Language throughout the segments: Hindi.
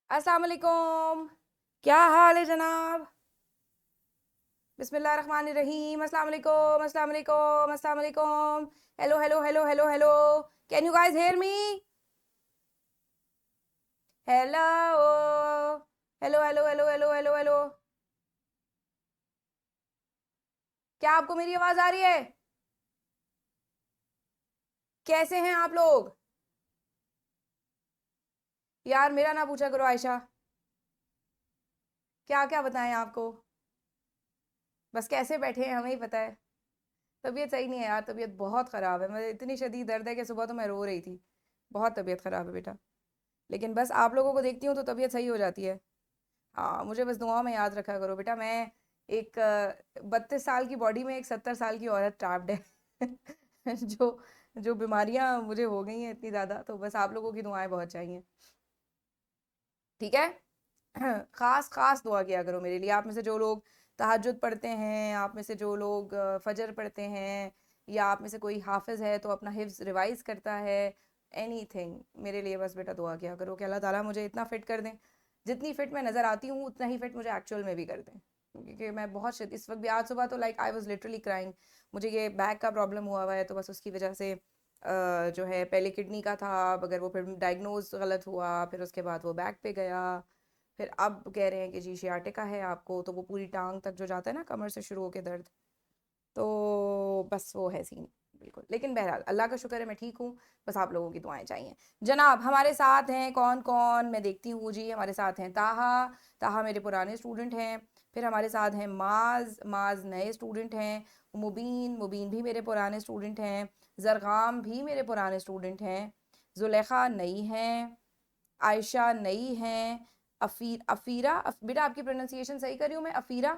अस्सलाम वालेकुम। क्या हाल है जनाब? बिस्मिल्लाहिर्रहमानिर्रहीम। अस्सलाम वालेकुम, अस्सलाम वालेकुम, अस्सलाम वालेकुम। Hello hello hello hello hello. Can you guys hear me? Hello hello hello hello hello hello hello. क्या आपको मेरी आवाज आ रही है? कैसे हैं आप लोग? यार मेरा ना पूछा करो आयशा। क्या क्या बताएं आपको? बस कैसे बैठे हैं हमें ही पता है। तबीयत सही नहीं है यार, तबीयत बहुत ख़राब है। मुझे इतनी शदीद दर्द है कि सुबह तो मैं रो रही थी। बहुत तबीयत ख़राब है बेटा। लेकिन बस आप लोगों को देखती हूँ तो तबीयत सही हो जाती है। हाँ, मुझे बस दुआओं में याद रखा करो बेटा। मैं एक 32 साल की बॉडी में एक 70 साल की औरत ट्रैप्ड है। जो जो बीमारियां मुझे हो गई हैं इतनी ज़्यादा, तो बस आप लोगों की दुआएं बहुत चाहिए। ठीक है। खास खास दुआ किया करो मेरे लिए। आप में से जो लोग तहज्जुद पढ़ते हैं, आप में से जो लोग फजर पढ़ते हैं, या आप में से कोई हाफिज है तो अपना हिफ्ज रिवाइज करता है, एनीथिंग, मेरे लिए बस बेटा दुआ किया करो कि अल्लाह ताला मुझे इतना फिट कर दें। जितनी फिट मैं नज़र आती हूँ उतना ही फिट मुझे एक्चुअल में भी कर दें। क्योंकि मैं बहुत इस वक्त भी, आज सुबह तो like I was literally crying. मुझे ये बैक का प्रॉब्लम हुआ है, तो बस उसकी वजह से जो है, पहले किडनी का था, अब अगर वो फिर डायग्नोज गलत हुआ, फिर उसके बाद वो बैक पे गया, फिर अब कह रहे हैं कि जी शियाटिका है आपको, तो वो पूरी टांग तक जो जाता है ना, कमर से शुरू होकर दर्द। तो बस वो है सीन। बिल्कुल। लेकिन बहरहाल अल्लाह का शुक्र है मैं ठीक हूँ। बस आप लोगों की दुआएं चाहिए। जनाब हमारे साथ हैं कौन कौन, मैं देखती हूँ जी। हमारे साथ हैं ताहा। ताहा मेरे पुराने स्टूडेंट हैं। फिर हमारे साथ हैं माज। माज नए स्टूडेंट हैं। मुबीन। मुबीन भी मेरे पुराने स्टूडेंट हैं। जरगाम भी मेरे पुराने स्टूडेंट हैं। जुलेखा नई हैं। आयशा नई हैं। अफीरा बेटा आपकी प्रोनाउंसिएशन सही कर रही हूँ मैं? अफीरा।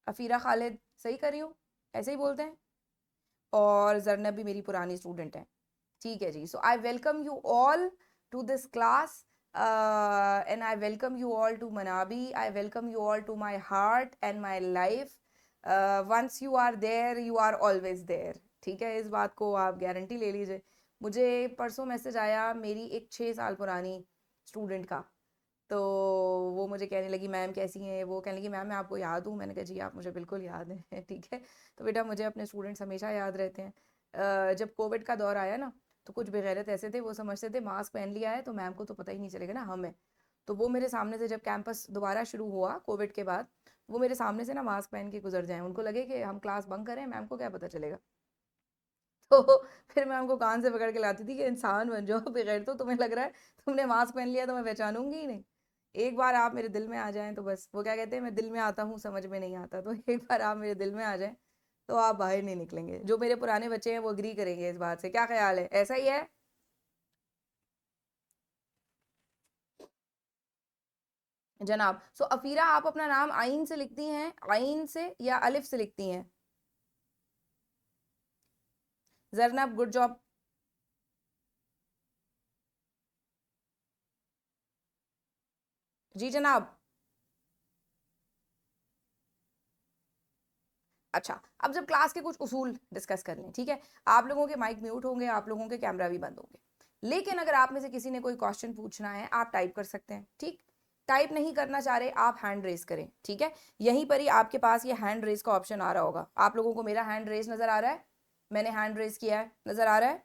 अफीरा खालिद सही कर रही हूँ? ऐसे ही बोलते हैं। और जरनब भी मेरी पुरानी स्टूडेंट है। ठीक है जी। So I welcome you all to this class, and I welcome you all to Manabi. I welcome you all to my heart and my life. Once you are there you are always there. ठीक है, इस बात को आप गारंटी ले लीजिए। मुझे परसों मैसेज आया मेरी एक 6 साल पुरानी स्टूडेंट का। तो वो मुझे कहने लगी मैम कैसी हैं। वो कहने लगी मैम मैं आपको याद हूँ। मैंने कहा जी आप मुझे बिल्कुल याद हैं। ठीक है। तो बेटा मुझे अपने स्टूडेंट्स हमेशा याद रहते हैं। जब कोविड का दौर आया ना, तो कुछ बेगैरत ऐसे थे, वो समझते थे मास्क पहन लिया है तो मैम को तो पता ही नहीं चलेगा ना हम है। तो वो मेरे सामने से, जब कैंपस दोबारा शुरू हुआ कोविड के बाद, वो मेरे सामने से ना मास्क पहन के गुजर जाएं। उनको लगे कि हम क्लास बंक करें, मैम को क्या पता चलेगा। तो फिर मैं उनको कान से पकड़ के लाती थी कि इंसान बन जाओ, बगैर तो तुम्हें लग रहा है तुमने मास्क पहन लिया तो मैं पहचानूंगी ही नहीं। एक बार आप मेरे दिल में आ जाएं तो बस, वो क्या कहते हैं, मैं दिल में आता हूँ समझ में नहीं आता। तो एक बार आप मेरे दिल में आ जाएं तो आप बाहर नहीं निकलेंगे। जो मेरे पुराने बच्चे हैं वो अग्री करेंगे इस बात से। क्या ख्याल है, ऐसा ही है? जनाब सो अफीरा, आप अपना नाम आइन से लिखती हैं, आइन से या अलिफ से लिखती हैं? जरनब गुड जॉब। जी जनाब। अच्छा, अब जब क्लास के कुछ उसूल डिस्कस कर लें, ठीक है। आप लोगों के माइक म्यूट होंगे, आप लोगों के कैमरा भी बंद होंगे। लेकिन अगर आप में से किसी ने कोई क्वेश्चन पूछना है, आप टाइप कर सकते हैं। ठीक। टाइप नहीं करना चाह रहे, आप हैंड रेस करें। ठीक है। यहीं पर ही आपके पास ये हैंड रेस का ऑप्शन आ रहा होगा। आप लोगों को मेरा हैंड रेस नजर आ रहा है? मैंने हैंड रेस किया है, नजर आ रहा है?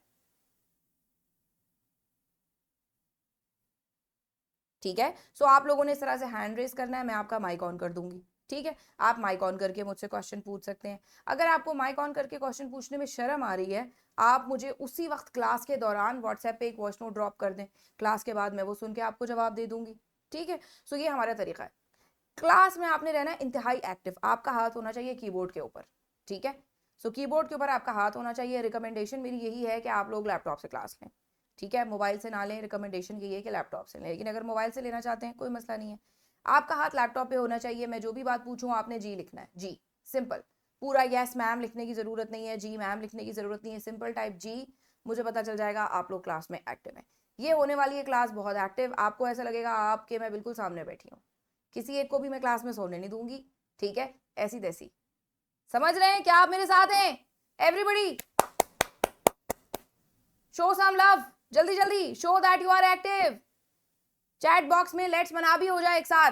ठीक है। सो आप लोगों ने इस तरह से हैंड रेस करना है, मैं आपका माइक ऑन कर दूंगी। ठीक है। आप माइक ऑन करके मुझसे क्वेश्चन पूछ सकते हैं। अगर आपको माइक ऑन करके क्वेश्चन पूछने में शर्म आ रही है, आप मुझे उसी वक्त क्लास के दौरान व्हाट्सएप पे एक वॉइस नोट ड्रॉप कर दें। क्लास के बाद मैं वो सुन के आपको जवाब दे दूंगी। ठीक है। सो ये हमारा तरीका है। क्लास में आपने रहना है इंतहाई एक्टिव। आपका हाथ होना चाहिए कीबोर्ड के ऊपर। ठीक है। सो कीबोर्ड के ऊपर आपका हाथ होना चाहिए। रिकमेंडेशन मेरी यही है कि आप लोग लैपटॉप से क्लास लें। ठीक है, मोबाइल से ना लें। रिकमेंडेशन यही है कि लैपटॉप से लें। लेकिन अगर मोबाइल से लेना चाहते हैं कोई मसला नहीं है। आपका हाथ लैपटॉप पे होना चाहिए। मैं जो भी बात पूछूं आपने जी लिखना है। जी। सिंपल। पूरा यस मैम लिखने की जरूरत नहीं है, जी मैम लिखने की जरूरत नहीं है। सिंपल टाइप जी। मुझे पता चल जाएगा आप लोग क्लास में एक्टिव हैं। ये होने वाली है क्लास बहुत एक्टिव। आपको ऐसा लगेगा आपके मैं बिल्कुल सामने बैठी हूँ। किसी एक को भी मैं क्लास में सोने नहीं दूंगी। ठीक है। ऐसी तैसी। समझ रहे हैं क्या आप मेरे साथ हैं? Everybody show some love. जल्दी जल्दी show that you are active. Chat box में लेट्स मना भी हो जाए एक साथ,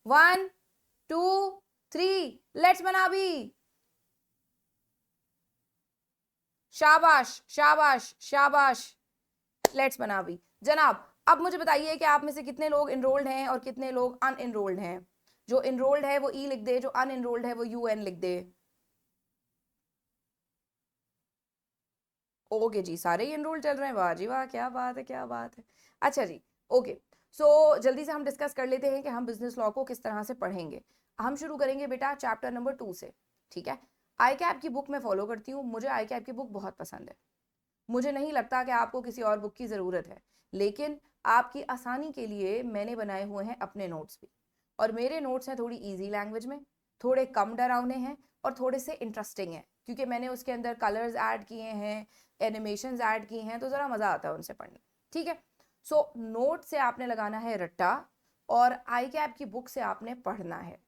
1 2 3, लेट्स मना भी। शाबाश शाबाश शाबाश, लेट्स मना भी। जनाब अब मुझे बताइए कि आप में से कितने लोग इनरोल्ड हैं और कितने लोग अनइनरोल्ड हैं। जो इनरोल्ड है वो ई लिख दे, जो अनइनरोल्ड है वो यूएन लिख दे। ओके जी, सारे ही एनरोल चल रहे हैं, वाह जी वाह, क्या बात है क्या बात है। अच्छा जी, ओके। सो जल्दी से हम डिस्कस कर लेते हैं कि हम बिजनेस लॉ को किस तरह से पढ़ेंगे। हम शुरू करेंगे बेटा चैप्टर नंबर 2 से, ठीक है। आई कैप की बुक मैं फॉलो करती हूँ, मुझे आई कैप की बुक बहुत पसंद है। मुझे नहीं लगता कि आपको किसी और बुक की ज़रूरत है, लेकिन आपकी आसानी के लिए मैंने बनाए हुए हैं अपने नोट्स भी। और मेरे नोट्स हैं थोड़ी इजी लैंग्वेज में, थोड़े कम डरावने हैं और थोड़े से इंटरेस्टिंग हैं, क्योंकि मैंने उसके अंदर कलर्स ऐड किए हैं, एनिमेशंस ऐड किए हैं, तो ज़रा मज़ा आता है उनसे पढ़ने, ठीक है। सो नोट से आपने लगाना है रट्टा और आई कैप की बुक से आपने पढ़ना है।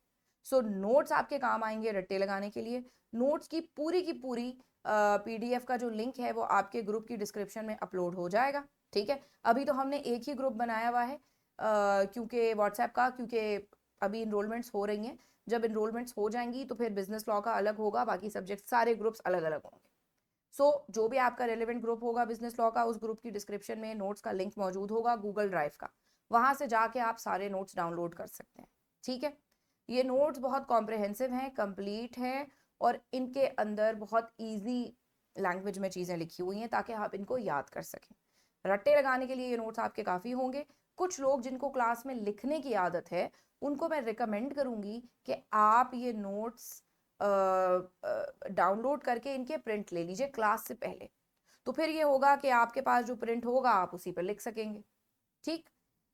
सो नोट्स आपके काम आएंगे रट्टे लगाने के लिए। नोट्स की पूरी पीडीएफ का जो लिंक है वो आपके ग्रुप की डिस्क्रिप्शन में अपलोड हो जाएगा, ठीक है। अभी तो हमने एक ही ग्रुप बनाया हुआ है क्योंकि व्हाट्सएप का, क्योंकि अभी इनरोलमेंट्स हो रही हैं। जब इनरोलमेंट्स हो जाएंगी तो फिर बिजनेस लॉ का अलग होगा, बाकी सब्जेक्ट सारे ग्रुप्स अलग अलग होंगे। सो जो भी आपका रेलिवेंट ग्रुप होगा बिजनेस लॉ का, उस ग्रुप की डिस्क्रिप्शन में नोट्स का लिंक मौजूद होगा गूगल ड्राइव का, वहां से जाके आप सारे नोट्स डाउनलोड कर सकते हैं, ठीक है। ये नोट्स बहुत कॉम्प्रहेंसिव हैं, कंप्लीट हैं और इनके अंदर बहुत ईजी लैंग्वेज में चीज़ें लिखी हुई हैं ताकि आप इनको याद कर सकें। रट्टे लगाने के लिए ये नोट्स आपके काफ़ी होंगे। कुछ लोग जिनको क्लास में लिखने की आदत है उनको मैं रिकमेंड करूंगी कि आप ये नोट्स डाउनलोड करके इनके प्रिंट ले लीजिए क्लास से पहले। तो फिर ये होगा कि आपके पास जो प्रिंट होगा आप उसी पर लिख सकेंगे, ठीक।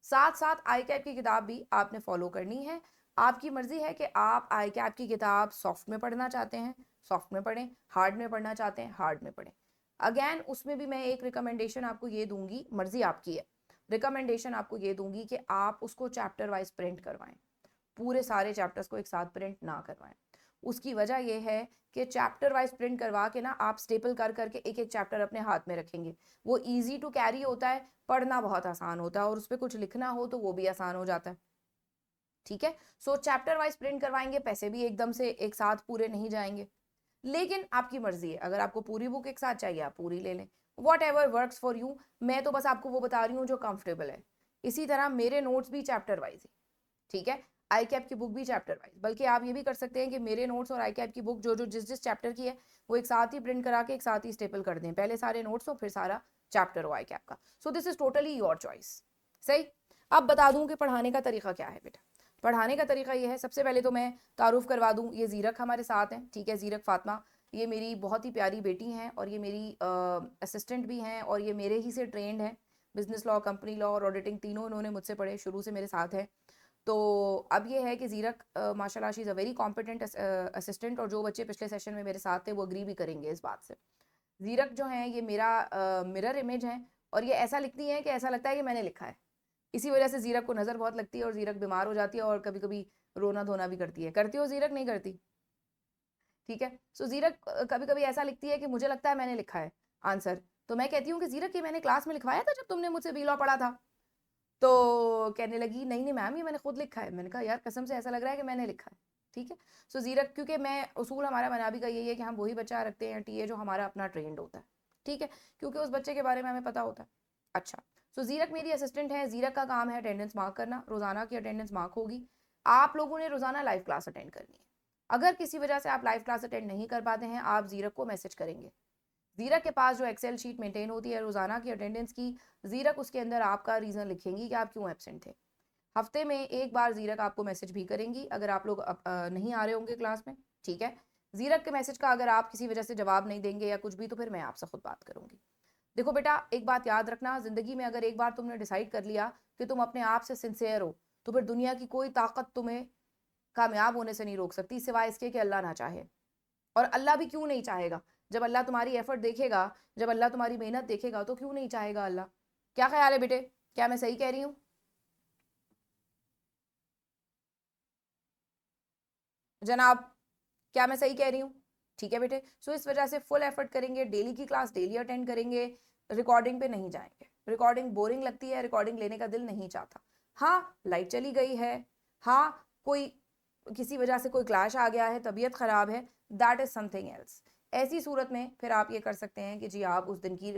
साथ साथ आई कैप की किताब भी आपने फॉलो करनी है। आपकी मर्जी है कि आप आई कैप की किताब सॉफ्ट में पढ़ना चाहते हैं सॉफ्ट में पढ़ें, हार्ड में पढ़ना चाहते हैं हार्ड में पढ़ें। अगेन उसमें भी मैं एक रिकमेंडेशन आपको ये दूंगी, मर्जी आपकी है, रिकमेंडेशन आपको ये दूंगी कि आप उसको चैप्टर वाइज प्रिंट करवाएं, पूरे सारे चैप्टर्स को एक साथ प्रिंट ना करवाएं। उसकी वजह यह है कि चैप्टर वाइज प्रिंट करवा के ना आप स्टेपल कर करके एक एक चैप्टर अपने हाथ में रखेंगे, वो इजी टू कैरी होता है, पढ़ना बहुत आसान होता है और उस पर कुछ लिखना हो तो वो भी आसान हो जाता है, ठीक है। सो चैप्टर वाइज प्रिंट करवाएंगे, पैसे भी एकदम से एक साथ पूरे नहीं जाएंगे, लेकिन आपकी मर्जी है, अगर आपको पूरी बुक एक साथ चाहिए आप पूरी ले लें, what ever works for you. मैं तो बस आपको वो बता रही हूँ जो कंफर्टेबल है। इसी तरह मेरे नोट्स भी चैप्टर वाइज है, ठीक है। आई कैप की बुक भी चैप्टर वाइज, बल्कि आप ये भी कर सकते हैं कि मेरे नोट्स और आई कैप की बुक जो जो जिस जिस चैप्टर की है वो एक साथ ही प्रिंट करा के एक साथ ही स्टेपल कर दें, पहले सारे नोट्स और फिर सारा चैप्टर हो आई कैप का। So this is totally your choice, सही। अब बता दूं कि पढ़ाने का तरीका क्या है बेटा। पढ़ाने का तरीका ये है, सबसे पहले तो मैं तारुफ करवा दूं, ये जीरक हमारे साथ हैं, ठीक है। जीरक फातिमा, ये मेरी बहुत ही प्यारी बेटी हैं और ये मेरी असिस्टेंट भी हैं और ये मेरे ही से ट्रेंड हैं, बिजनेस लॉ, कंपनी लॉ और ऑडिटिंग तीनों इन्होंने मुझसे पढ़े, शुरू से मेरे साथ है। तो अब ये है कि जीरक माशाल्लाह she is a very competent assistant, और जो बच्चे पिछले सेशन में मेरे साथ थे वो अग्री भी करेंगे इस बात से। जीरक जो है ये मेरा मिरर इमेज है और ये ऐसा लिखती है कि ऐसा लगता है कि मैंने लिखा है। इसी वजह से जीरक को नज़र बहुत लगती है और जीरक बीमार हो जाती है और कभी कभी रोना धोना भी करती है। करती हो जीरक, नहीं करती? ठीक है। सो जीरक कभी कभी ऐसा लिखती है कि मुझे लगता है मैंने लिखा है आंसर, तो मैं कहती हूँ कि जीरक ये मैंने क्लास में लिखवाया था जब तुमने मुझसे बी लॉ पढ़ा था। तो कहने लगी नहीं नहीं मैम ये मैंने खुद लिखा है। मैंने कहा यार कसम से ऐसा लग रहा है कि मैंने लिखा है, ठीक है। सो जीरक, क्योंकि मैं उसूल हमारा मनाबी का यही है कि हम वही बच्चा रखते हैं टीए जो हमारा अपना ट्रेंड होता है, ठीक है, क्योंकि उस बच्चे के बारे में हमें पता होता है। अच्छा, सो जीरक मेरी असिस्टेंट है, जीरक का काम है अटेंडेंस मार्क करना, रोजाना की अटेंडेंस मार्क होगी। आप लोगों ने रोजाना लाइव क्लास अटेंड करनी है। अगर किसी वजह से आप लाइव क्लास अटेंड नहीं कर पाते हैं आप जीरक को मैसेज करेंगे। जीरक के पास जो एक्सेल शीट मेंटेन होती है रोजाना की अटेंडेंस की, जीरक उसके अंदर आपका रीजन लिखेंगी कि आप क्यों एब्सेंट थे। हफ्ते में एक बार जीरक आपको मैसेज भी करेंगी अगर आप लोग नहीं आ रहे होंगे क्लास में, ठीक है। जीरक के मैसेज का अगर आप किसी वजह से जवाब नहीं देंगे या कुछ भी तो फिर मैं आपसे खुद बात करूंगी। देखो बेटा एक बात याद रखना, जिंदगी में अगर एक बार तुमने डिसाइड कर लिया कि तुम अपने आप से सिंसियर हो तो फिर दुनिया की कोई ताकत तुम्हें कामयाब होने से नहीं रोक सकती सिवाय इसके कि अल्लाह ना चाहे। और अल्लाह भी क्यों नहीं चाहेगा, जब अल्लाह तुम्हारी एफर्ट देखेगा, जब अल्लाह तुम्हारी मेहनत देखेगा तो क्यों नहीं चाहेगा अल्लाह। क्या ख्याल है बेटे, क्या मैं सही कह रही हूँ? जनाब, क्या मैं सही कह रही हूँ? ठीक है बेटे। सो इस वजह से फुल एफर्ट करेंगे, डेली की क्लास डेली अटेंड करेंगे, रिकॉर्डिंग पे नहीं जाएंगे। रिकॉर्डिंग बोरिंग लगती है, रिकॉर्डिंग लेने का दिल नहीं चाहता। हाँ लाइट चली गई है, हाँ कोई किसी वजह से कोई क्लैश आ गया है, तबीयत खराब है, दैट इज समथिंग एल्स। ऐसी सूरत में फिर आप ये कर सकते हैं कि जी आप उस दिन की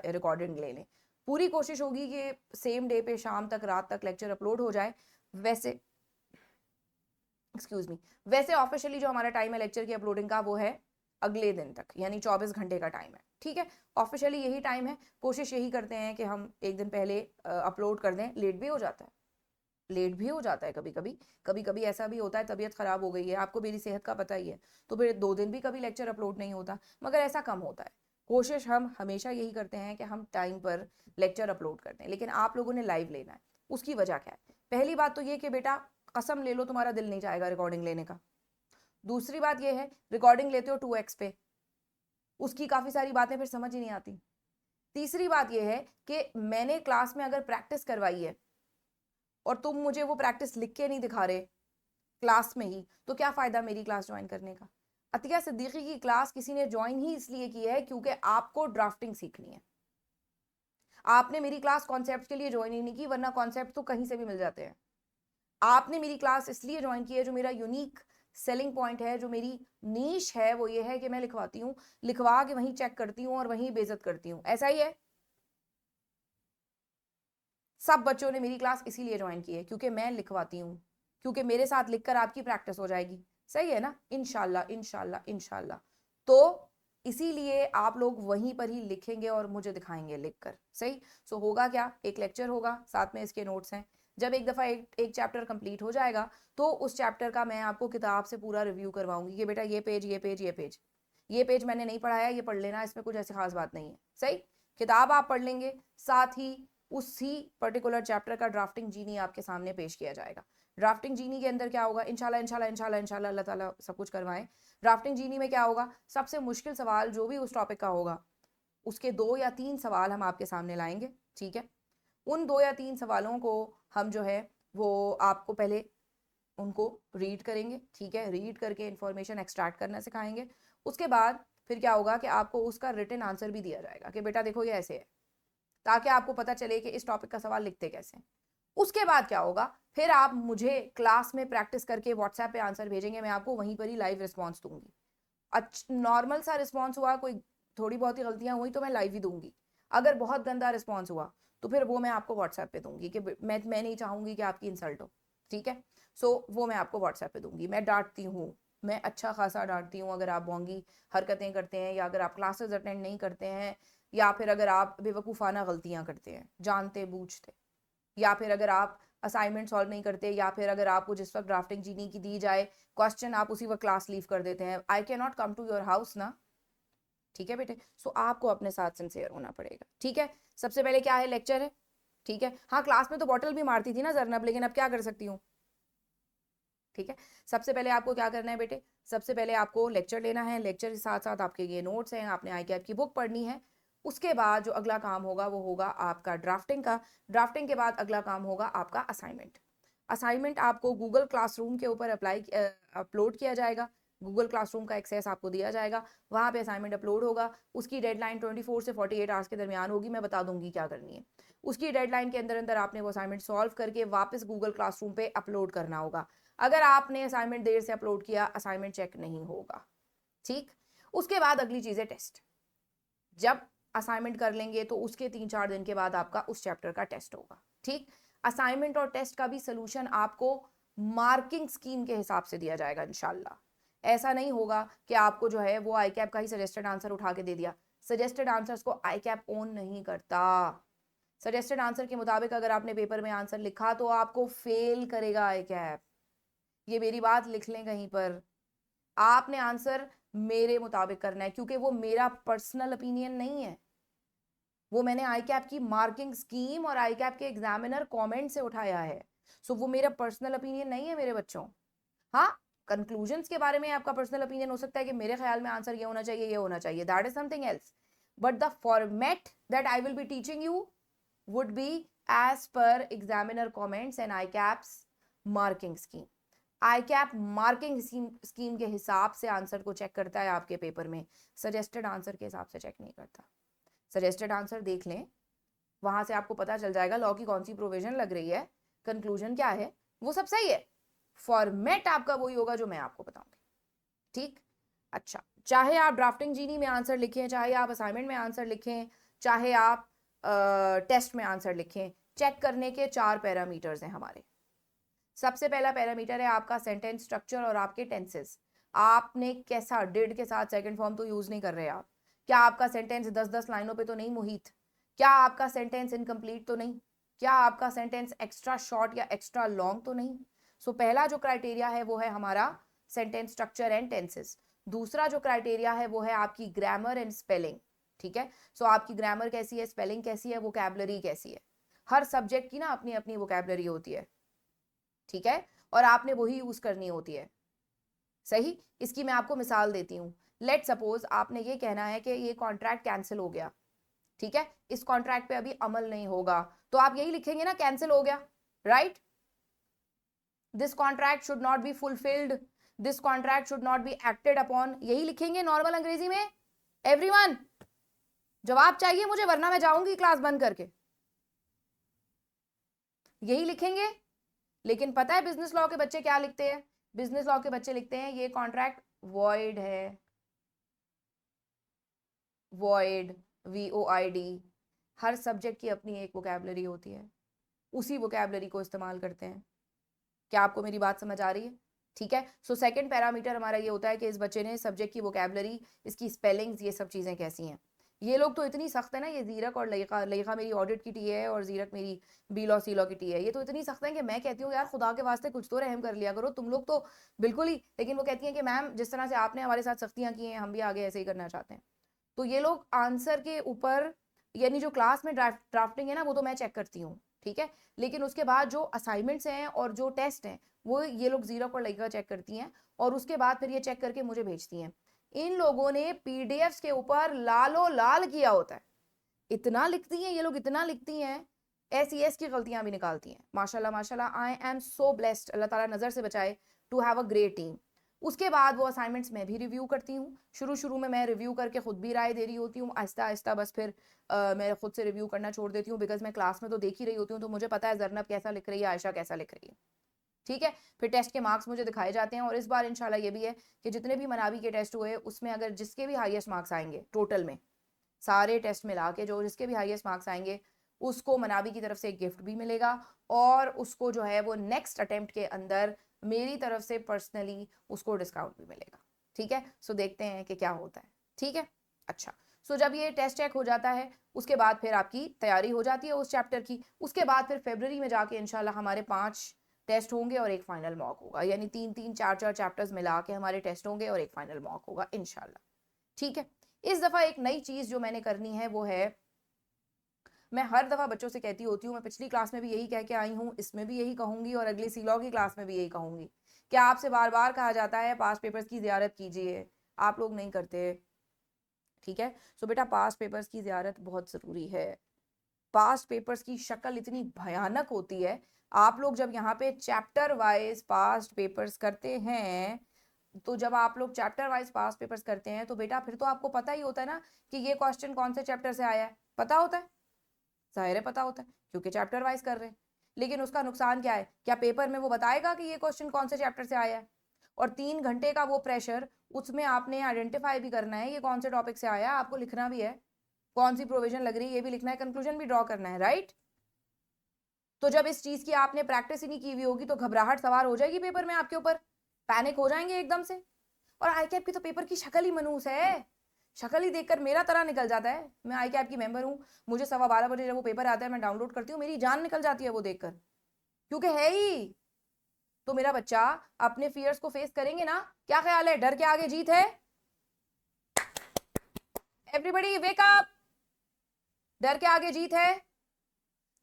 रिकॉर्डिंग ले लें। पूरी कोशिश होगी कि सेम डे पे शाम तक रात तक लेक्चर अपलोड हो जाए। वैसे एक्सक्यूज मी, वैसे ऑफिशियली जो हमारा टाइम है लेक्चर की अपलोडिंग का वो है अगले दिन तक, यानी 24 घंटे का टाइम है। ठीक है, ऑफिशियली यही टाइम है। कोशिश यही करते हैं कि हम एक दिन पहले अपलोड कर दें। लेट भी हो जाता है, लेट भी हो जाता है कभी कभी। कभी कभी ऐसा भी होता है तबीयत खराब हो गई है, आपको मेरी सेहत का पता ही है, तो फिर 2 दिन भी कभी लेक्चर अपलोड नहीं होता, मगर ऐसा कम होता है। कोशिश हम हमेशा यही करते हैं कि हम टाइम पर लेक्चर अपलोड करते हैं। लेकिन आप लोगों ने लाइव लेना है, उसकी वजह क्या है? पहली बात तो ये कि बेटा कसम ले लो तुम्हारा दिल नहीं चाहेगा रिकॉर्डिंग लेने का। दूसरी बात ये है रिकॉर्डिंग लेते हो 2x पे, उसकी काफ़ी सारी बातें फिर समझ ही नहीं आती। तीसरी बात यह है कि मैंने क्लास में अगर प्रैक्टिस करवाई है और तुम मुझे वो प्रैक्टिस लिख के नहीं दिखा रहे क्लास में ही, तो क्या फ़ायदा मेरी क्लास ज्वाइन करने का? अतिया सिद्दीकी की क्लास किसी ने ज्वाइन ही इसलिए की है क्योंकि आपको ड्राफ्टिंग सीखनी है। आपने मेरी क्लास कॉन्सेप्ट के लिए ज्वाइन ही नहीं की, वरना कॉन्सेप्ट तो कहीं से भी मिल जाते हैं। आपने मेरी क्लास इसलिए ज्वाइन की है, जो मेरा यूनिक सेलिंग पॉइंट है, जो मेरी नीश है, वो ये है कि मैं लिखवाती हूँ, लिखवा के वहीं चेक करती हूँ और वहीं बेइज्जत करती हूँ। ऐसा ही है। सब बच्चों ने मेरी क्लास इसीलिए ज्वाइन की है क्योंकि मैं लिखवाती हूँ, क्योंकि मेरे साथ लिखकर आपकी प्रैक्टिस हो जाएगी। सही है ना? इंशाल्लाह इंशाल्लाह इंशाल्लाह। तो इसीलिए आप लोग वहीं पर ही लिखेंगे और मुझे दिखाएंगे लिखकर। सही। सो होगा क्या, एक लेक्चर होगा, साथ में इसके नोट्स हैं। जब एक दफ़ा एक चैप्टर कंप्लीट हो जाएगा तो उस चैप्टर का मैं आपको किताब से पूरा रिव्यू करवाऊंगी कि बेटा ये पेज ये पेज ये पेज ये पेज मैंने नहीं पढ़ाया, ये पढ़ लेना, इसमें कुछ ऐसी खास बात नहीं है। सही। किताब आप पढ़ लेंगे, साथ ही उसी पर्टिकुलर चैप्टर का ड्राफ्टिंग जीनी आपके सामने पेश किया जाएगा। ड्राफ्टिंग जीनी के अंदर क्या होगा? इंशाल्लाह इंशाल्लाह इंशाल्लाह इंशाल्लाह अल्लाह ताला सब कुछ करवाएं। ड्राफ्टिंग जीनी में क्या होगा? सबसे मुश्किल सवाल जो भी उस टॉपिक का होगा, उसके 2 या 3 सवाल हम आपके सामने लाएंगे। ठीक है, उन 2 या 3 सवालों को हम जो है वो आपको पहले उनको रीड करेंगे। ठीक है, रीड करके इंफॉर्मेशन एक्सट्रैक्ट करना सिखाएंगे। उसके बाद फिर क्या होगा कि आपको उसका रिटन आंसर भी दिया जाएगा कि बेटा देखो ये ऐसे है, ताकि आपको पता चले कि इस टॉपिक का सवाल लिखते कैसे हैं। उसके बाद क्या होगा, फिर आप मुझे क्लास में प्रैक्टिस करके व्हाट्सएप पे आंसर भेजेंगे, मैं आपको वहीं पर ही लाइव रिस्पॉन्स दूंगी। नॉर्मल सा रिस्पॉन्स हुआ, कोई थोड़ी बहुत ही गलतियां हुई, तो मैं लाइव ही दूंगी। अगर बहुत गंदा रिस्पॉन्स हुआ तो फिर वो मैं आपको व्हाट्सएप पे दूंगी कि मैं नहीं चाहूंगी कि आपकी इंसल्ट हो। ठीक है, सो वो मैं आपको व्हाट्सएप पे दूंगी। मैं डांटती हूँ, मैं अच्छा खासा डांटती हूँ अगर आप बोंगी हरकतें करते हैं, या अगर आप क्लासेस अटेंड नहीं करते हैं, या फिर अगर आप बेवकूफ़ाना गलतियां करते हैं जानते बूझते, या फिर अगर आप असाइनमेंट सॉल्व नहीं करते, या फिर अगर आपको जिस वक्त ड्राफ्टिंग जीनी की दी जाए क्वेश्चन आप उसी वक्त क्लास लीव कर देते हैं। I can not come to your house ना। ठीक है बेटे, सो आपको अपने साथ सिंसियर होना पड़ेगा। ठीक है, सबसे पहले क्या है, लेक्चर है। ठीक है, हाँ क्लास में तो बॉटल भी मारती थी ना जरनब, लेकिन अब क्या कर सकती हूँ। ठीक है, सबसे पहले आपको क्या करना है बेटे, सबसे पहले आपको लेक्चर लेना है। लेक्चर के साथ साथ आपके ये नोट्स हैं, आपने आई कैप की बुक पढ़नी है। उसके बाद जो अगला काम होगा वो होगा आपका ड्राफ्टिंग का। ड्राफ्टिंग के बाद अगला काम होगा आपका असाइनमेंट। असाइनमेंट आपको गूगल क्लासरूम के ऊपर अपलोड किया जाएगा। गूगल क्लासरूम का एक्सेस आपको दिया जाएगा, वहाँ पे असाइनमेंट अपलोड होगा। उसकी डेडलाइन 24 से 48 आवर्स के दरमियान होगी, मैं बता दूंगी क्या करनी है। उसकी डेडलाइन के अंदर अंदर आपने वो असाइनमेंट सॉल्व करके वापस गूगल क्लासरूम पे अपलोड करना होगा। अगर आपने असाइनमेंट देर से अपलोड किया, असाइनमेंट चेक नहीं होगा। ठीक, उसके बाद अगली चीज़ है टेस्ट। जब असाइनमेंट कर लेंगे तो उसके 3-4 दिन के बाद आपका उस चैप्टर का टेस्ट होगा। ठीक, असाइनमेंट और टेस्ट का भी सोल्यूशन आपको मार्किंग स्कीम के हिसाब से दिया जाएगा इंशाल्लाह। ऐसा नहीं होगा कि आपको जो है वो आई कैप का ही सजेस्टेड आंसर उठा के दे दिया। सजेस्टेड आंसर्स को आई कैप ओन नहीं करता। सजेस्टेड आंसर के मुताबिक अगर आपने पेपर में आंसर लिखा तो आपको फेल करेगा आई कैप। ये मेरी बात लिख लें कहीं पर। आपने आंसर मेरे मुताबिक करना है, क्योंकि वो मेरा पर्सनल ओपिनियन नहीं है, वो मैंने आई कैप की मार्किंग स्कीम और आई कैप के एग्जामिनर कमेंट से उठाया है। सो वो मेरा पर्सनल ओपिनियन नहीं है मेरे बच्चों। हाँ, कंक्लूजन्स के बारे में आपका पर्सनल ओपिनियन हो सकता है कि मेरे ख्याल में आंसर ये होना चाहिए, ये होना चाहिए, that is something else. But the format that I will be teaching you would be as per examiner comments and ICAP's marking scheme. ICAP marking scheme के हिसाब से आंसर को चेक करता है आपके पेपर में, सजेस्टेड आंसर के हिसाब से चेक नहीं करता। सजेस्टेड आंसर देख लें, वहां से आपको पता चल जाएगा लॉ की कौन सी प्रोविजन लग रही है, कंक्लूजन क्या है वो सब सही है, फॉर्मेट आपका वही होगा जो मैं आपको बताऊंगी, ठीक। अच्छा, चाहे आप ड्राफ्टिंग जीनी में आंसर लिखें, चाहे आप असाइनमेंट में आंसर लिखें, चाहे आप टेस्ट में आंसर लिखें, चेक करने के 4 पैरामीटर्स हैं हमारे। सबसे पहला पैरामीटर है आपका सेंटेंस स्ट्रक्चर और आपके टेंसेस। आपने कैसा डिड के साथ सेकंड फॉर्म तो यूज नहीं कर रहे आप। क्या आपका सेंटेंस 10-10 लाइनों पे तो नहीं मोहित? क्या आपका सेंटेंस इनकम्प्लीट तो नहीं? क्या आपका सेंटेंस एक्स्ट्रा शॉर्ट या एक्स्ट्रा लॉन्ग तो नहीं? सो पहला जो क्राइटेरिया है वो है हमारा सेंटेंस स्ट्रक्चर एंड टेंसेस। दूसरा जो क्राइटेरिया है वो है आपकी ग्रामर एंड स्पेलिंग, ठीक है। सो आपकी ग्रामर कैसी है, स्पेलिंग कैसी है, वोकैबुलरी कैसी है। हर सब्जेक्ट की ना अपनी अपनी वोकैबुलरी होती है, ठीक है, और आपने वही यूज करनी होती है, सही। इसकी मैं आपको मिसाल देती हूँ। लेट सपोज आपने ये कहना है कि ये कॉन्ट्रैक्ट कैंसिल हो गया, ठीक है, इस कॉन्ट्रैक्ट पे अभी अमल नहीं होगा, तो आप यही लिखेंगे ना, कैंसिल हो गया, right. This contract should not be fulfilled, this contract should not be acted upon, यही लिखेंगे नॉर्मल अंग्रेजी में। एवरीवन जवाब चाहिए मुझे, वरना मैं जाऊंगी क्लास बंद करके। यही लिखेंगे। लेकिन पता है बिजनेस लॉ के बच्चे क्या लिखते हैं? बिजनेस लॉ के बच्चे लिखते हैं ये कॉन्ट्रैक्ट वॉइड है, वॉइड, VOID। हर सब्जेक्ट की अपनी एक वोकैबुलरी होती है, उसी वोकैबुलरी को इस्तेमाल करते हैं। क्या आपको मेरी बात समझ आ रही है? ठीक है। सो सेकंड पैरामीटर हमारा ये होता है कि इस बच्चे ने सब्जेक्ट की वोकैबुलरी, इसकी स्पेलिंग्स, ये सब चीज़ें कैसी हैं। ये लोग तो इतनी सख्त है ना, ये जीरक और लेखा, लेखा मेरी ऑडिट की टी है और जीरक मेरी B लॉ C लॉ की टी है, ये तो इतनी सख्त है कि मैं कहती हूँ यार खुदा के वास्ते कुछ तो रहम कर लिया करो, तुम लोग तो बिल्कुल ही। लेकिन वो कहती हैं कि मैम जिस तरह से आपने हमारे साथ सख्तियाँ की हैं हम भी आगे ऐसे ही करना चाहते हैं। तो ये लोग आंसर के ऊपर, यानी जो क्लास में ड्राफ्टिंग है ना वो तो मैं चेक करती हूँ, ठीक है, लेकिन उसके बाद जो असाइनमेंट्स हैं और जो टेस्ट हैं वो ये लोग जीरो और लेखा चेक करती हैं, और उसके बाद फिर ये चेक करके मुझे भेजती हैं। इन लोगों ने PDFs के ऊपर लालो लाल किया होता है, इतना लिखती हैं ये लोग, इतना लिखती हैं, SES की गलतियां भी निकालती हैं। माशाल्लाह माशाल्लाह, आई एम सो ब्लेस्ड, अल्लाह ताला नजर से बचाए, to have a great team. उसके बाद वो असाइनमेंट्स मैं भी रिव्यू करती हूँ। शुरू में मैं रिव्यू करके खुद भी राय दे रही होती हूँ, आहिस्ता आहिस्ता बस फिर मैं खुद से रिव्यू करना छोड़ देती हूँ, बिकॉज मैं क्लास में तो देख ही रही होती हूँ, तो मुझे पता है जरनब कैसा लिख रही है, आयशा कैसा लिख रही है, ठीक है। फिर टेस्ट के मार्क्स मुझे दिखाए जाते हैं, और इस बार इंशाल्लाह ये भी है कि जितने भी मनावी के टेस्ट हुए उसमें अगर जिसके भी हाईएस्ट मार्क्स आएंगे टोटल में, सारे टेस्ट मिला के जो जिसके भी हाईएस्ट मार्क्स आएंगे उसको मनावी की तरफ से एक गिफ्ट भी मिलेगा, और उसको जो है वो नेक्स्ट अटेम्प्ट के अंदर मेरी तरफ से पर्सनली उसको डिस्काउंट भी मिलेगा, ठीक है। सो देखते हैं कि क्या होता है, ठीक है। अच्छा, सो जब ये टेस्ट चेक हो जाता है उसके बाद फिर आपकी तैयारी हो जाती है उस चैप्टर की। उसके बाद फिर फरवरी में जाके इंशाल्लाह हमारे 5 टेस्ट होंगे और एक फाइनल मॉक होगा, यानी 3-3 4-4 चैप्टर्स मिला के हमारे टेस्ट होंगे और एक फाइनल मॉक होगा इंशाल्लाह, ठीक है। इस दफा एक नई चीज जो मैंने करनी है वो है, मैं हर दफा बच्चों से कहती होती हूँ, मैं पिछली क्लास में भी यही कह के आई हूँ, इसमें भी यही कहूंगी और अगली C लॉ की क्लास में भी यही कहूंगी, कि आपसे बार बार कहा जाता है पास पेपर्स की जियारत कीजिए, आप लोग नहीं करते, ठीक है। सो बेटा पास पेपर्स की जियारत बहुत जरूरी है। पास पेपर्स की शक्ल इतनी भयानक होती है, आप लोग जब यहाँ पे चैप्टर वाइज पास्ट पेपर्स करते हैं, तो जब आप लोग चैप्टर वाइज पास्ट पेपर्स करते हैं तो बेटा फिर तो आपको पता ही होता है ना कि ये क्वेश्चन कौन से चैप्टर से आया है, पता होता है, जाहिर है पता होता है, क्योंकि चैप्टर वाइज कर रहे हैं। लेकिन उसका नुकसान क्या है, क्या पेपर में वो बताएगा कि ये क्वेश्चन कौन से चैप्टर से आया है? और 3 घंटे का वो प्रेशर, उसमें आपने आइडेंटिफाई भी करना है ये कौन से टॉपिक से आया, आपको लिखना भी है, कौन सी प्रोविजन लग रही है ये भी लिखना है, कंक्लूजन भी ड्रॉ करना है, राइट। तो जब इस चीज की आपने प्रैक्टिस ही नहीं की हुई होगी तो घबराहट सवार हो जाएगी पेपर में आपके ऊपर, पैनिक हो जाएंगे एकदम से। और आई कैप की तो पेपर की शक्ल ही मनूस है, शक्ल ही देखकर मेरा तरह निकल जाता है। मैं आई कैप की मेंबर हूँ, मुझे 12:15 बजे जब वो पेपर आता है मैं डाउनलोड करती हूँ, मेरी जान निकल जाती है वो देखकर, क्योंकि है ही। तो मेरा बच्चा अपने फियर्स को फेस करेंगे ना, क्या ख्याल है, डर के आगे जीत है? एवरीबडी वेक अप, डर के आगे जीत है।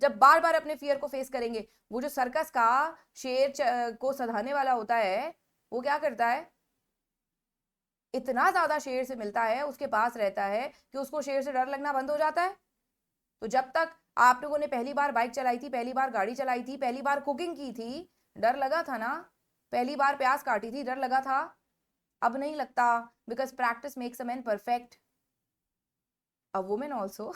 जब बार बार अपने फियर को फेस करेंगे, वो जो सर्कस का शेर को सधाने वाला होता है वो क्या करता है, इतना ज्यादा शेर से मिलता है, उसके पास रहता है कि उसको शेर से डर लगना बंद हो जाता है। तो जब तक आप लोगों ने पहली बार बाइक चलाई थी, पहली बार गाड़ी चलाई थी, पहली बार कुकिंग की थी, डर लगा था ना, पहली बार प्याज काटी थी, डर लगा था, अब नहीं लगता, because practice makes a man perfect, a women also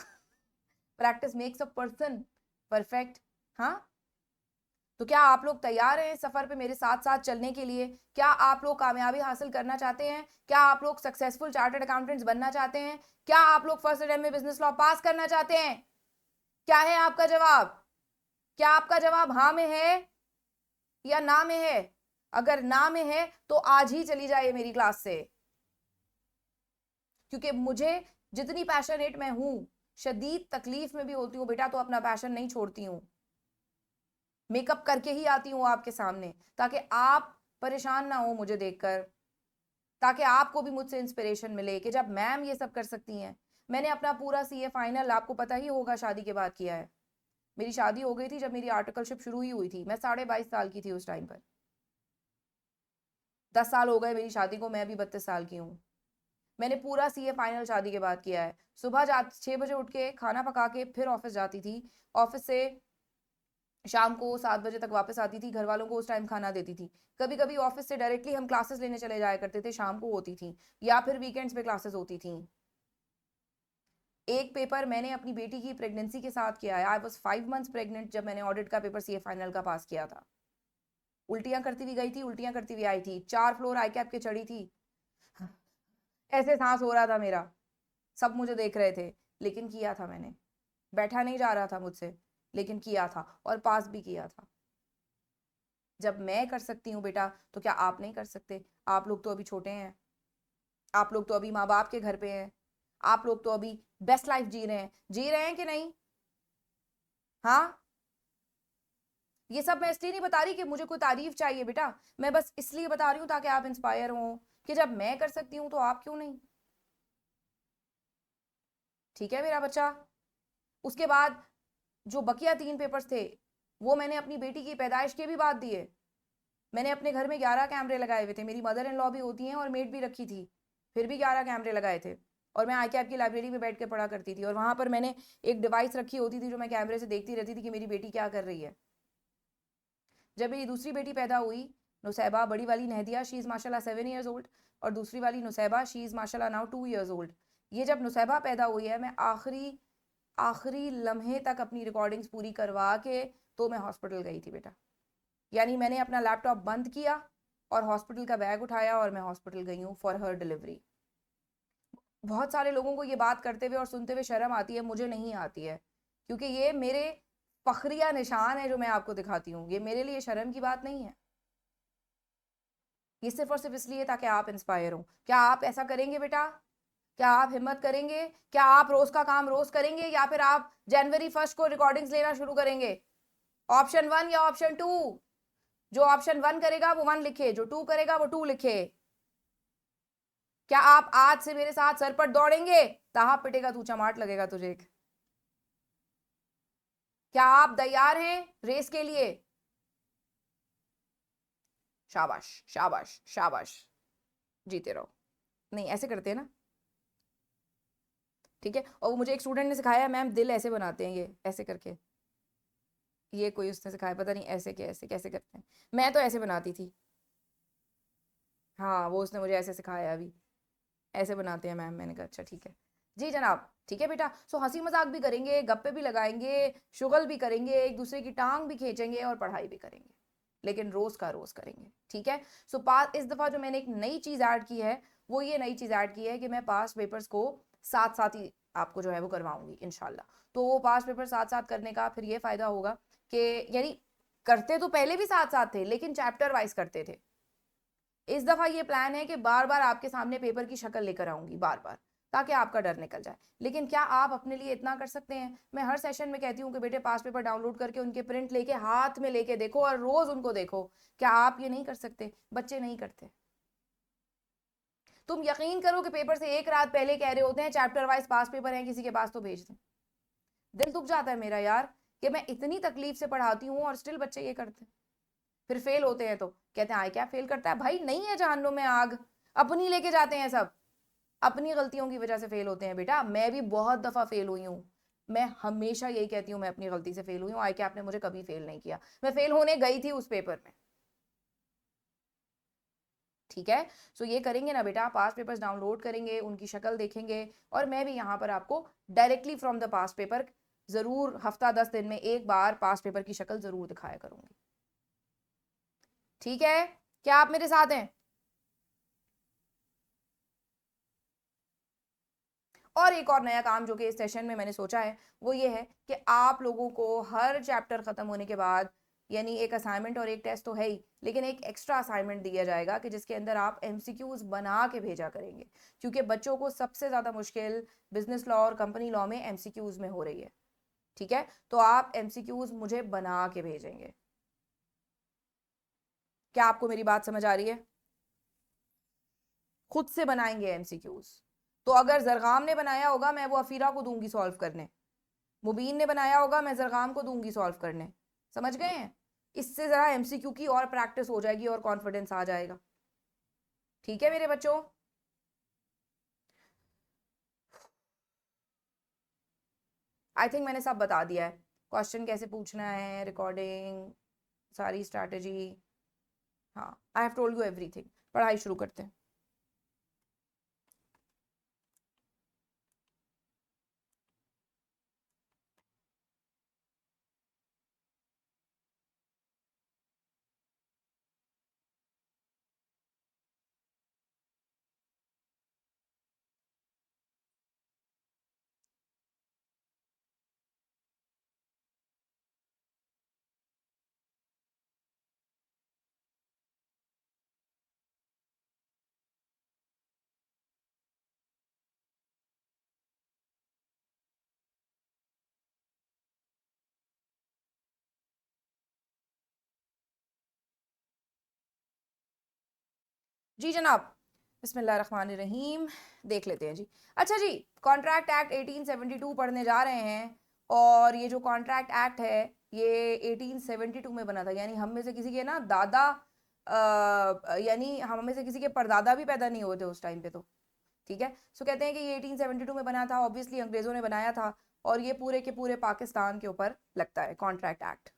practice makes a person perfect, हाँ। तो क्या आप लोग तैयार हैं इस सफर पे मेरे साथ साथ चलने के लिए? क्या आप लोग कामयाबी हासिल करना चाहते हैं? क्या आप लोग सक्सेसफुल चार्टर्ड अकाउंटेंट्स बनना चाहते हैं? क्या आप लोग फर्स्ट अटेम्प्ट में बिजनेस लॉ पास करना चाहते हैं? क्या है आपका जवाब? क्या आपका जवाब हाँ में है या ना में है? अगर ना में है तो आज ही चली जाइए मेरी क्लास से, क्योंकि मुझे जितनी पैशनेट मैं हूं, शदीद तकलीफ में भी होती हूँ बेटा, तो अपना पैशन नहीं छोड़ती हूँ। मेकअप करके ही आती हूँ आपके सामने, ताकि आप परेशान ना हो मुझे देखकर, ताकि आपको भी मुझसे इंस्पिरेशन मिले कि जब मैम ये सब कर सकती हैं। मैंने अपना पूरा सीए फाइनल, आपको पता ही होगा, शादी के बाद किया है। मेरी शादी हो गई थी जब मेरी आर्टिकलशिप शुरू ही हुई थी। मैं 22.5 साल की थी उस टाइम पर। 10 साल हो गए मेरी शादी को, मैं भी 32 साल की हूँ। मैंने पूरा सीए फाइनल शादी के बाद किया है। सुबह 6 बजे उठ के खाना पका के फिर ऑफिस जाती थी। ऑफिस से शाम को 7 बजे तक वापस आती थी। घर वालों को उस टाइम खाना देती थी। कभी कभी ऑफिस से डायरेक्टली हम क्लासेस लेने चले जाया करते थे, शाम को होती थी, या फिर वीकेंड्स पे क्लासेस होती थी। एक पेपर मैंने अपनी बेटी की प्रेगनेंसी के साथ किया है। आई वॉज 5 मंथ्स प्रेग्नेंट जब मैंने ऑडिट का पेपर सीए फाइनल का पास किया था। उल्टियां करती हुई गई थी, उल्टियां करती हुई आई थी, 4 फ्लोर आई कैप के चढ़ी थी। ऐसे सांस हो रहा था मेरा, सब मुझे देख रहे थे, लेकिन किया था मैंने। बैठा नहीं जा रहा था मुझसे, लेकिन किया था और पास भी किया था। जब मैं कर सकती हूँ बेटा, तो क्या आप नहीं कर सकते? आप लोग तो अभी छोटे हैं, आप लोग तो अभी माँ बाप के घर पे हैं, आप लोग तो अभी बेस्ट लाइफ जी रहे हैं कि नहीं? हाँ, ये सब मैं इसलिए नहीं बता रही कि मुझे कोई तारीफ चाहिए बेटा, मैं बस इसलिए बता रही हूँ ताकि आप इंस्पायर हो कि जब मैं कर सकती हूँ तो आप क्यों नहीं? ठीक है मेरा बच्चा। उसके बाद जो बकिया 3 पेपर्स थे, वो मैंने अपनी बेटी की पैदाइश के भी बाद दिए। मैंने अपने घर में 11 कैमरे लगाए हुए थे। मेरी मदर इन लॉ भी होती हैं और मेड भी रखी थी, फिर भी 11 कैमरे लगाए थे। और मैं आई कैप की लाइब्रेरी में बैठ के पढ़ा करती थी, और वहां पर मैंने एक डिवाइस रखी होती थी जो मैं कैमरे से देखती रहती थी कि मेरी बेटी क्या कर रही है। जब मेरी दूसरी बेटी पैदा हुई, नुसैबा, बड़ी वाली नहदिया, शी इज़ माशाल्लाह 7 years old, और दूसरी वाली नुसैबा, शी इज़ माशाल्लाह नाउ 2 years old। ये जब नुसैबा पैदा हुई है, मैं आखिरी आखिरी लम्हे तक अपनी रिकॉर्डिंग्स पूरी करवा के तो मैं हॉस्पिटल गई थी बेटा। यानी मैंने अपना लैपटॉप बंद किया और हॉस्पिटल का बैग उठाया और मैं हॉस्पिटल गई हूँ फॉर हर डिलीवरी। बहुत सारे लोगों को ये बात करते हुए और सुनते हुए शर्म आती है, मुझे नहीं आती है, क्योंकि ये मेरे फखरिया निशान है जो मैं आपको दिखाती हूँ। ये मेरे लिए शर्म की बात नहीं है, ये सिर्फ और सिर्फ इसलिए ताकि आप इंस्पायर हो। क्या आप ऐसा करेंगे बेटा? क्या आप हिम्मत करेंगे? क्या आप रोज का काम रोज करेंगे, या फिर आप जनवरी 1 को रिकॉर्डिंग्स लेना शुरू करेंगे? ऑप्शन 1 या ऑप्शन 2? जो ऑप्शन 1 करेगा वो 1 लिखे, जो 2 करेगा वो 2 लिखे। क्या आप आज से मेरे साथ सर पर दौड़ेंगे? ताहा पिटेगा तू, चमाट लगेगा तुझे एक। क्या आप तैयार हैं रेस के लिए? शाबाश, शाबाश, शाबाश, जीते रहो। नहीं, ऐसे करते हैं ना, ठीक है। और वो मुझे एक स्टूडेंट ने सिखाया, मैम दिल ऐसे बनाते हैं, ये ऐसे करके, ये कोई उसने सिखाया, पता नहीं ऐसे कैसे कैसे करते हैं। मैं तो ऐसे बनाती थी। हाँ, वो उसने मुझे ऐसे सिखाया अभी, ऐसे बनाते हैं मैम। मैंने कहा अच्छा ठीक है, जी जनाब, ठीक है बेटा। सो हंसी मजाक भी करेंगे, गप्पे भी लगाएंगे, शुगल भी करेंगे, एक दूसरे की टांग भी खींचेंगे और पढ़ाई भी करेंगे, लेकिन रोज का रोज करेंगे, ठीक है। सो पास इस दफा जो मैंने एक नई चीज ऐड की है, वो ये नई चीज ऐड की है कि मैं पास पेपर्स को साथ साथ ही आपको जो है वो करवाऊंगी इंशाल्लाह। तो वो पास पेपर साथ साथ करने का फिर ये फायदा होगा कि, यानी करते तो पहले भी साथ साथ थे, लेकिन चैप्टर वाइज करते थे। इस दफा ये प्लान है कि बार बार आपके सामने पेपर की शक्ल लेकर आऊंगी, बार बार, ताकि आपका डर निकल जाए। लेकिन क्या आप अपने लिए इतना कर सकते हैं? मैं हर सेशन में कहती हूँ कि बेटे पास पेपर डाउनलोड करके उनके प्रिंट लेके हाथ में लेके देखो और रोज उनको देखो। क्या आप ये नहीं कर सकते? बच्चे नहीं करते। तुम यकीन करो कि पेपर से एक रात पहले कह रहे होते हैं चैप्टर वाइज पास पेपर है, किसी के पास तो भेज दें। दिल दुख जाता है मेरा यार, कि मैं इतनी तकलीफ से पढ़ाती हूँ और स्टिल बच्चे ये करते हैं। फिर फेल होते हैं तो कहते हैं आए क्या फेल करता है? भाई नहीं है जहन्नुम में आग, अपनी लेके जाते हैं सब, अपनी गलतियों की वजह से फेल होते हैं बेटा। मैं भी बहुत दफा फेल हुई हूँ, मैं हमेशा यही कहती हूँ मैं अपनी गलती से फेल हुई हूँ। आई क्या आपने मुझे कभी फेल नहीं किया, मैं फेल होने गई थी उस पेपर में, ठीक है। सो ये करेंगे ना बेटा, पास पेपर्स डाउनलोड करेंगे, उनकी शक्ल देखेंगे, और मैं भी यहाँ पर आपको directly from the pass paper जरूर हफ्ता 10 दिन में एक बार पास पेपर की शक्ल जरूर दिखाया करूंगी। ठीक है, क्या आप मेरे साथ हैं? और एक और नया काम जो कि इस सेशन में मैंने सोचा है वो ये है कि आप लोगों को हर चैप्टर खत्म होने के बाद, यानी एक असाइनमेंट और एक टेस्ट तो है ही, लेकिन एक एक्स्ट्रा असाइनमेंट दिया जाएगा कि जिसके अंदर आप एमसीक्यूज बना के भेजा करेंगे, क्योंकि बच्चों को सबसे ज़्यादा मुश्किल बिजनेस लॉ और कंपनी लॉ में एमसीक्यूज में हो रही है। ठीक है, तो आप एमसीक्यूज मुझे बना के भेजेंगे। क्या आपको मेरी बात समझ आ रही है? खुद से बनाएंगे एमसीक्यूज। तो अगर जरगाम ने बनाया होगा मैं वो अफीरा को दूंगी सॉल्व करने, मुबीन ने बनाया होगा मैं जरगाम को दूंगी सॉल्व करने। समझ गए हैं? इससे जरा एमसीक्यू की और प्रैक्टिस हो जाएगी और कॉन्फिडेंस आ जाएगा। ठीक है मेरे बच्चों? आई थिंक मैंने सब बता दिया है, क्वेश्चन कैसे पूछना है, रिकॉर्डिंग, सारी स्ट्रैटेजी। हाँ, I have told you everything. पढ़ाई शुरू करते हैं। जी जनाब, बिस्मिल्लाहिर्रहमानिर्रहीम। देख लेते हैं जी। अच्छा जी, कॉन्ट्रैक्ट एक्ट 1872 पढ़ने जा रहे हैं। और ये जो कॉन्ट्रैक्ट एक्ट है ये 1872 में बना था, यानी हम में से किसी के ना दादा, यानी हम में से किसी के परदादा भी पैदा नहीं हुए थे उस टाइम पे। तो ठीक है, सो कहते हैं कि ये 1872 में बना था, ऑब्वियसली अंग्रेजों ने बनाया था, और ये पूरे के पूरे पाकिस्तान के ऊपर लगता है कॉन्ट्रैक्ट एक्ट।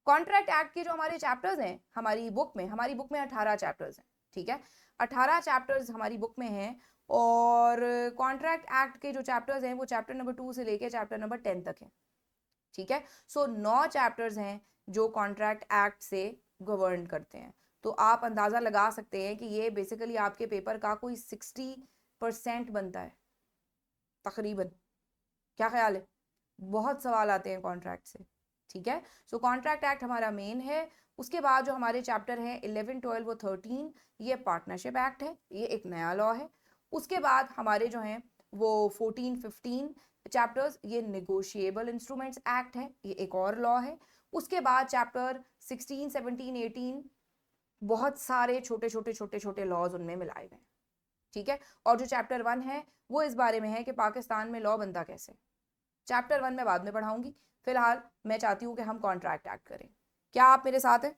कॉन्ट्रैक्ट एक्ट के जो हमारे चैप्टर्स हैं हमारी बुक में 18 चैप्टर्स हैं। ठीक है, 18 चैप्टर्स हमारी बुक में हैं। और कॉन्ट्रैक्ट एक्ट के जो चैप्टर्स हैं वो चैप्टर नंबर 2 से लेके चैप्टर नंबर 10 तक है। ठीक है, सो 9 चैप्टर्स हैं जो कॉन्ट्रैक्ट एक्ट से गवर्न करते हैं। तो आप अंदाजा लगा सकते हैं कि ये बेसिकली आपके पेपर का कोई 60% बनता है तकरीबन। क्या ख्याल है? बहुत सवाल आते हैं कॉन्ट्रैक्ट से। ठीक है, सो कॉन्ट्रैक्ट एक्ट हमारा मेन है। उसके बाद जो हमारे चैप्टर हैं 11, 12 और 13, ये पार्टनरशिप एक्ट है, ये एक नया लॉ है। उसके बाद हमारे जो हैं वो 14, 15 चैप्टर्स, ये निगोशिएबल इंस्ट्रूमेंट्स एक्ट है, ये एक और लॉ है। उसके बाद चैप्टर 16, 17, 18 बहुत सारे छोटे छोटे छोटे छोटे लॉज उनमें मिलाए गए। ठीक है, और जो चैप्टर 1 है वो इस बारे में है कि पाकिस्तान में लॉ बनता कैसे। चैप्टर 1 में बाद में पढ़ाऊंगी, फिलहाल मैं चाहती हूँ कि हम कॉन्ट्रैक्ट एक्ट करें। क्या आप मेरे साथ हैं?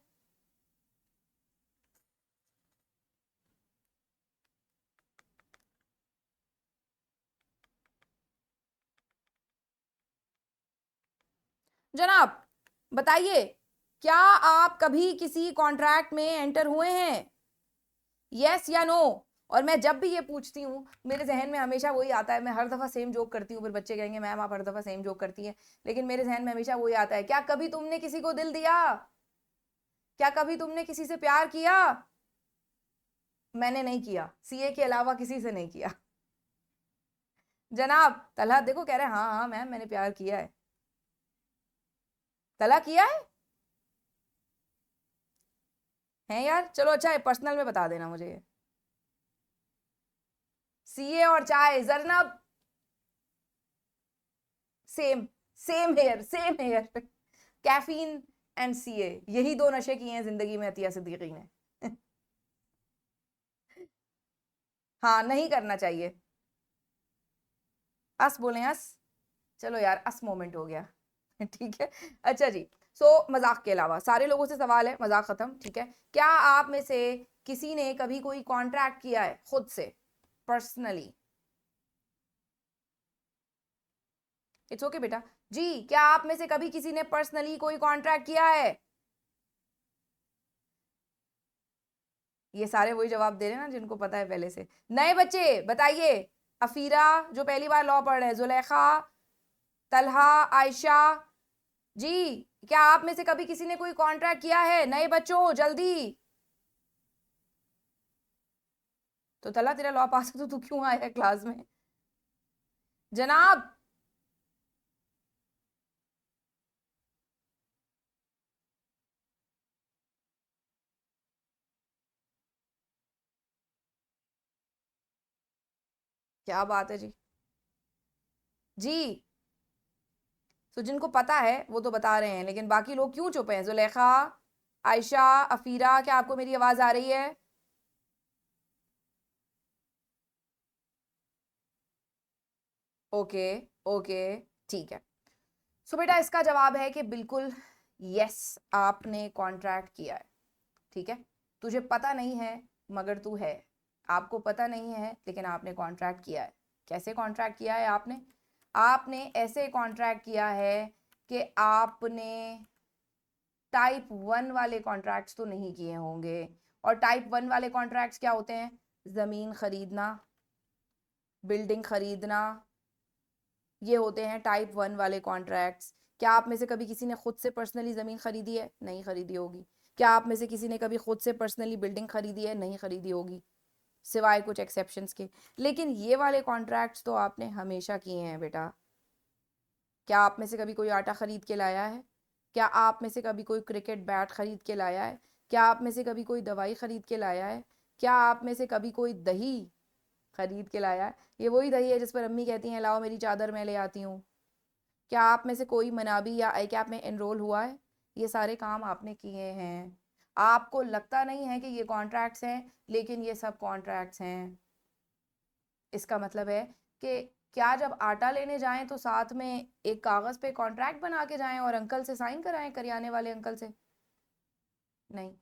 जनाब बताइए, क्या आप कभी किसी कॉन्ट्रैक्ट में एंटर हुए हैं? यस या नो? और मैं जब भी ये पूछती हूँ मेरे जहन में हमेशा वही आता है, मैं हर दफ़ा सेम जोक करती हूँ, फिर बच्चे कहेंगे मैम आप हर दफ़ा सेम जोक करती हैं, लेकिन मेरे जहन में हमेशा वही आता है, क्या कभी तुमने किसी को दिल दिया? क्या कभी तुमने किसी से प्यार किया? मैंने नहीं किया, सीए के अलावा किसी से नहीं किया। जनाब तलहा देखो कह रहे हैं हाँ हाँ मैम मैंने प्यार किया है। तला किया है यार? चलो अच्छा है, पर्सनल में बता देना मुझे ये। सीए और चाय जरनब, same, same here caffeine and CA, यही दो नशे किए हैं जिंदगी में अतिया सिद्दीकी ने। हाँ, नहीं करना चाहिए। अस बोले अस। चलो यार अस मोमेंट हो गया। ठीक है, अच्छा जी। सो मजाक के अलावा सारे लोगों से सवाल है, मजाक खत्म। ठीक है, क्या आप में से किसी ने कभी कोई कॉन्ट्रैक्ट किया है खुद से, पर्सनली? इट्स ओके बेटा जी। क्या आप में से कभी किसी ने पर्सनली कोई कॉन्ट्रैक्ट किया है? ये सारे वही जवाब दे रहे हैं ना जिनको पता है पहले से। नए बच्चे बताइए, अफीरा जो पहली बार लॉ पढ़ रहे हैं, जुलेखा, तलहा, आयशा जी, क्या आप में से कभी किसी ने कोई कॉन्ट्रैक्ट किया है? नए बच्चों जल्दी। तो तला तेरा लॉ पास है तो तू क्यों आया है क्लास में? जनाब, क्या बात है जी? जी, तो जिनको पता है वो तो बता रहे हैं, लेकिन बाकी लोग क्यों चुप हैं? जुलेखा, आयशा, अफीरा, क्या आपको मेरी आवाज आ रही है? ओके, ओके, ठीक है। सो बेटा इसका जवाब है कि बिल्कुल यस, आपने कॉन्ट्रैक्ट किया है। ठीक है, तुझे पता नहीं है मगर तू है, आपको पता नहीं है लेकिन आपने कॉन्ट्रैक्ट किया है। कैसे कॉन्ट्रैक्ट किया है आपने? आपने ऐसे कॉन्ट्रैक्ट किया है कि आपने टाइप 1 वाले कॉन्ट्रैक्ट्स तो नहीं किए होंगे। और टाइप 1 वाले कॉन्ट्रैक्ट्स क्या होते हैं? ज़मीन खरीदना, बिल्डिंग खरीदना, ये होते हैं टाइप 1 वाले कॉन्ट्रैक्ट्स। क्या आप में से कभी किसी ने खुद से पर्सनली ज़मीन खरीदी है? नहीं खरीदी होगी। क्या आप में से किसी ने कभी खुद से पर्सनली बिल्डिंग खरीदी है? नहीं खरीदी होगी, सिवाय कुछ एक्सेप्शंस के। लेकिन ये वाले कॉन्ट्रैक्ट्स तो आपने हमेशा किए हैं बेटा। क्या आप में से कभी कोई आटा खरीद के लाया है? क्या आप में से कभी कोई क्रिकेट बैट खरीद के लाया है? क्या आप में से कभी कोई दवाई खरीद के लाया है? क्या आप में से कभी कोई दही खरीद के लाया है? ये वही दही है जिस पर अम्मी कहती हैं लाओ मेरी चादर मैं ले आती हूँ। क्या आप में से कोई मनाबी या आई कैप में एनरोल हुआ है? ये सारे काम आपने किए हैं। आपको लगता नहीं है कि ये कॉन्ट्रैक्ट्स हैं, लेकिन ये सब कॉन्ट्रैक्ट्स हैं। इसका मतलब है कि क्या जब आटा लेने जाएं तो साथ में एक कागज पे कॉन्ट्रैक्ट बना के जाएं और अंकल से साइन कराएं, करियाने वाले अंकल से? नहीं।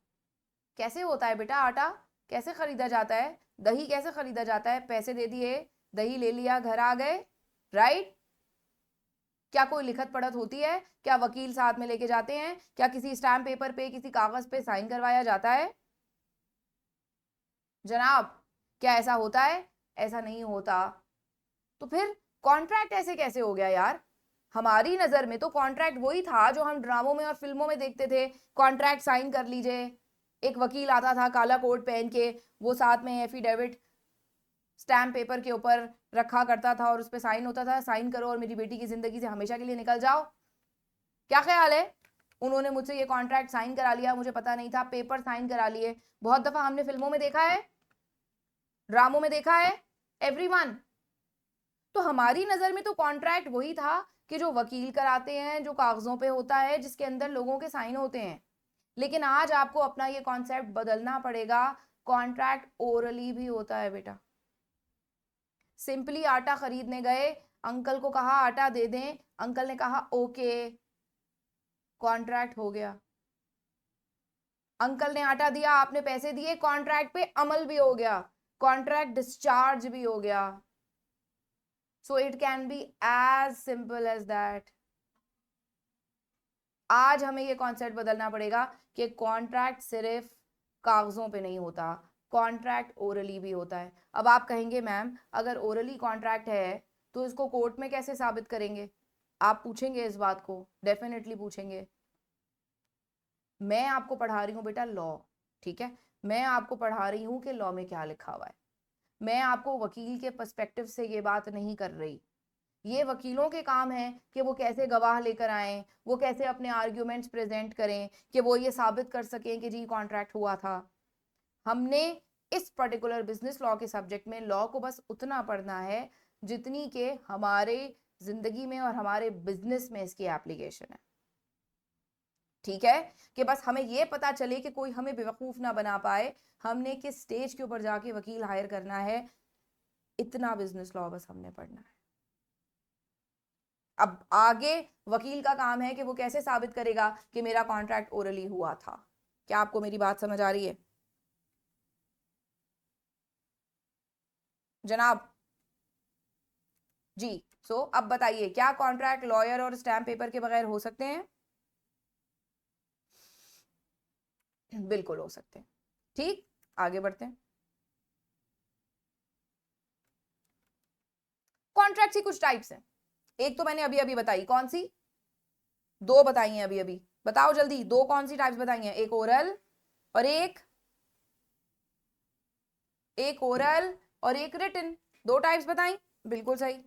कैसे होता है बेटा आटा? कैसे खरीदा जाता है? दही कैसे खरीदा जाता है? पैसे दे दिए, दही ले लिया, घर आ गए, राइट? क्या कोई लिखत पढ़त होती है? क्या वकील साथ में लेके जाते हैं? क्या किसी स्टैम्प पेपर पे, किसी कागज पे साइन करवाया जाता है? जनाब, क्या ऐसा होता है? ऐसा नहीं होता। तो फिर कॉन्ट्रैक्ट ऐसे कैसे हो गया यार? हमारी नजर में तो कॉन्ट्रैक्ट वही था जो हम ड्रामों में और फिल्मों में देखते थे। कॉन्ट्रैक्ट साइन कर लीजिए, एक वकील आता था काला कोट पहन के, वो साथ में एफिडेविट स्टैम्प पेपर के ऊपर रखा करता था और उस पर साइन होता था, साइन करो और मेरी बेटी की जिंदगी से हमेशा के लिए निकल जाओ। क्या ख्याल है? उन्होंने मुझसे ये कॉन्ट्रैक्ट साइन करा लिया, मुझे पता नहीं था, पेपर साइन करा लिए। बहुत दफा हमने फिल्मों में देखा है, ड्रामों में देखा है, एवरीवन। तो हमारी नजर में तो कॉन्ट्रैक्ट वही था कि जो वकील कराते हैं, जो कागजों पे होता है, जिसके अंदर लोगों के साइन होते हैं। लेकिन आज आपको अपना ये कॉन्सेप्ट बदलना पड़ेगा। कॉन्ट्रैक्ट ओरली भी होता है बेटा। सिंपली आटा खरीदने गए, अंकल को कहा आटा दे दें, अंकल ने कहा ओके, कॉन्ट्रैक्ट हो गया। अंकल ने आटा दिया, आपने पैसे दिए, कॉन्ट्रैक्ट पे अमल भी हो गया, कॉन्ट्रैक्ट डिस्चार्ज भी हो गया। So it can be as simple as that. आज हमें ये कॉन्सेप्ट बदलना पड़ेगा कि कॉन्ट्रैक्ट सिर्फ कागजों पे नहीं होता, कॉन्ट्रैक्ट ओरली भी होता है। अब आप कहेंगे मैम अगर ओरली कॉन्ट्रैक्ट है तो इसको कोर्ट में कैसे साबित करेंगे? आप पूछेंगे इस बात को, डेफिनेटली पूछेंगे। मैं आपको पढ़ा रही हूँ बेटा लॉ, ठीक है? मैं आपको पढ़ा रही हूँ कि लॉ में क्या लिखा हुआ है। मैं आपको वकील के पर्सपेक्टिव से ये बात नहीं कर रही। ये वकीलों के काम है कि वो कैसे गवाह लेकर आए, वो कैसे अपने आर्ग्यूमेंट्स प्रेजेंट करें कि वो ये साबित कर सकें कि जी कॉन्ट्रैक्ट हुआ था। हमने इस पर्टिकुलर बिजनेस लॉ के सब्जेक्ट में लॉ को बस उतना पढ़ना है जितनी के हमारे जिंदगी में और हमारे बिजनेस में इसकी एप्लीकेशन है। ठीक है, कि बस हमें ये पता चले कि कोई हमें बेवकूफ ना बना पाए, हमने किस स्टेज के ऊपर जाके वकील हायर करना है, इतना बिजनेस लॉ बस हमने पढ़ना है। अब आगे वकील का काम है कि वो कैसे साबित करेगा कि मेरा कॉन्ट्रैक्ट ओरली हुआ था। क्या आपको मेरी बात समझ आ रही है जनाब? जी। सो अब बताइए क्या कॉन्ट्रैक्ट लॉयर और स्टैम्प पेपर के बगैर हो सकते हैं? बिल्कुल हो सकते हैं। ठीक, आगे बढ़ते हैं। कॉन्ट्रैक्ट की कुछ टाइप्स हैं। एक तो मैंने अभी अभी बताई, कौन सी? दो बताई हैं अभी अभी, बताओ जल्दी, दो कौन सी टाइप्स बताई हैं? एक ओरल और एक एक ओरल और एक रिटन, 2 टाइप्स बताई, बिल्कुल सही।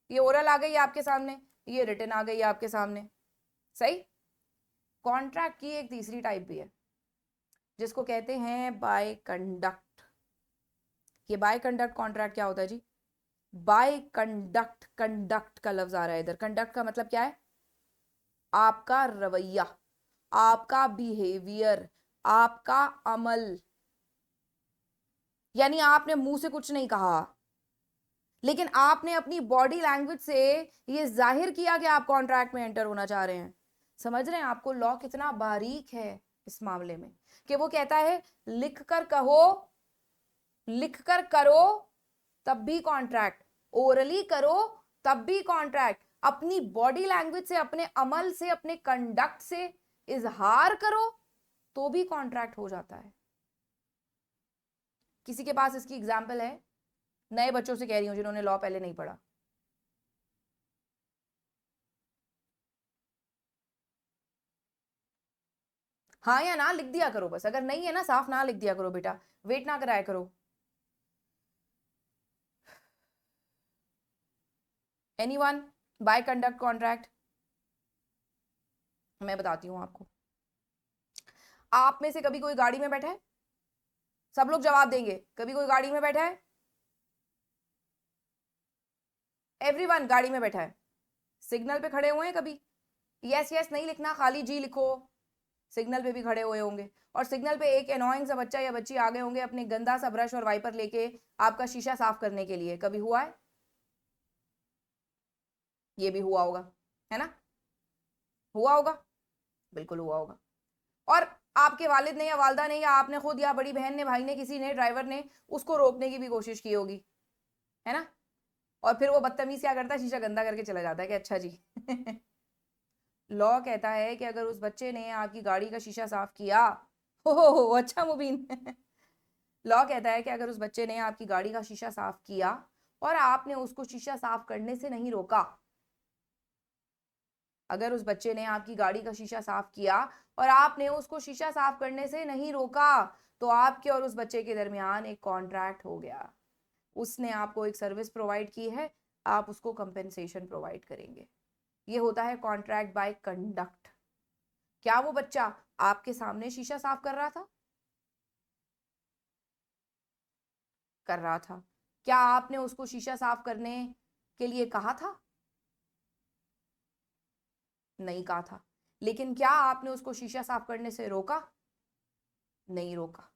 ये ओरल आ गई आपके सामने, ये रिटन आ गई आपके सामने, सही। कॉन्ट्रैक्ट की एक तीसरी टाइप भी है जिसको कहते हैं बाय कंडक्ट। ये बाय कंडक्ट कॉन्ट्रैक्ट क्या होता है जी? बाय कंडक्ट, कंडक्ट का लफ्ज आ रहा है इधर। कंडक्ट का मतलब क्या है? आपका रवैया, आपका बिहेवियर, आपका अमल। यानी आपने मुंह से कुछ नहीं कहा, लेकिन आपने अपनी बॉडी लैंग्वेज से ये जाहिर किया कि आप कॉन्ट्रैक्ट में एंटर होना चाह रहे हैं। समझ रहे हैं आपको लॉ कितना बारीक है इस मामले में, कि वो कहता है लिख कर कहो, लिख कर करो तब भी कॉन्ट्रैक्ट, ओरली करो तब भी कॉन्ट्रैक्ट, अपनी बॉडी लैंग्वेज से, अपने अमल से, अपने कंडक्ट से इजहार करो तो भी कॉन्ट्रैक्ट हो जाता है। किसी के पास इसकी एग्जाम्पल है? नए बच्चों से कह रही हूं जिन्होंने लॉ पहले नहीं पढ़ा। हाँ या ना लिख दिया करो बस, अगर नहीं है ना साफ ना लिख दिया करो बेटा, वेट ना कराया करो। एनीवन? बाय कंडक्ट कॉन्ट्रैक्ट मैं बताती हूं आपको। आप में से कभी कोई गाड़ी में बैठा है? सब लोग जवाब देंगे। कभी कोई गाड़ी में बैठा है? एवरीवन गाड़ी में बैठा है। सिग्नल पे खड़े हुए हैं कभी? यस यस नहीं लिखना, खाली जी लिखो। सिग्नल पे भी खड़े हुए होंगे, और सिग्नल पे एक एनोइंग सा बच्चा या बच्ची आ गए होंगे अपने गंदा सा ब्रश और वाइपर लेके आपका शीशा साफ करने के लिए। कभी हुआ है? ये भी हुआ होगा, है ना? हुआ होगा, बिल्कुल हुआ होगा। और आपके वालिद ने या वालदा ने या आपने खुद या बड़ी बहन ने, भाई ने, किसी ने, ड्राइवर ने उसको रोकने की भी कोशिश की होगी, है ना? और फिर वो बदतमीज क्या करता है, शीशा गंदा करके चला जाता है कि अच्छा जी। लॉ कहता है कि अगर उस बच्चे ने आपकी गाड़ी का शीशा साफ किया, हो अच्छा मुबीन। लॉ कहता है कि अगर उस बच्चे ने आपकी गाड़ी का शीशा साफ किया और आपने उसको शीशा साफ करने से नहीं रोका, अगर उस बच्चे ने आपकी गाड़ी का शीशा साफ किया और आपने उसको शीशा साफ करने से नहीं रोका, तो आपके और उस बच्चे के दरमियान एक कॉन्ट्रैक्ट हो गया। उसने आपको एक सर्विस प्रोवाइड की है, आप उसको कंपेंसेशन प्रोवाइड करेंगे। ये होता है कॉन्ट्रैक्ट बाय कंडक्ट। क्या वो बच्चा आपके सामने शीशा साफ कर रहा था? कर रहा था। क्या आपने उसको शीशा साफ करने के लिए कहा था? नहीं कहा था। लेकिन क्या आपने उसको शीशा साफ करने से रोका? नहीं रोका।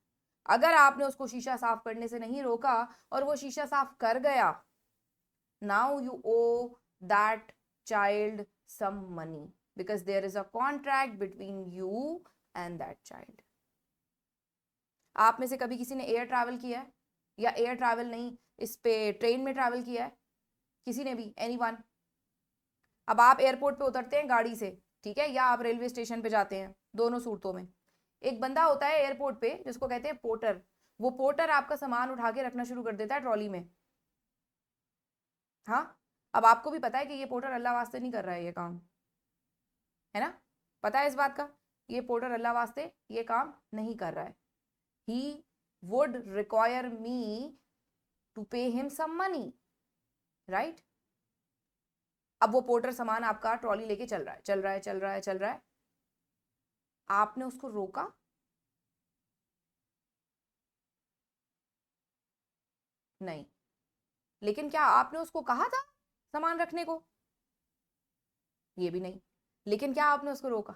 अगर आपने उसको शीशा साफ करने से नहीं रोका और वो शीशा साफ कर गया, now you owe that child some money, because there is a contract between you and that child. आप में से कभी किसी ने एयर ट्रैवल किया है, या एयर ट्रैवल नहीं, इस पे ट्रेन में ट्रैवल किया है? किसी ने भी? एनीवन? अब आप एयरपोर्ट पे उतरते हैं गाड़ी से, ठीक है, या आप रेलवे स्टेशन पे जाते हैं, दोनों सूरतों में एक बंदा होता है एयरपोर्ट पे जिसको कहते हैं पोर्टर। वो पोर्टर आपका सामान उठा के रखना शुरू कर देता है ट्रॉली में। हाँ, अब आपको भी पता है कि ये पोर्टर अल्लाह वास्ते नहीं कर रहा है ये काम, है ना? पता है इस बात का? ये पोर्टर अल्लाह वास्ते ये काम नहीं कर रहा है। He would require me to pay him some money, right? अब वो पोर्टर सामान आपका ट्रॉली लेके चल रहा है, चल रहा है, चल रहा है, चल रहा है। आपने उसको रोका? नहीं। लेकिन क्या आपने उसको कहा था सामान रखने को? ये भी नहीं। लेकिन क्या आपने उसको रोका?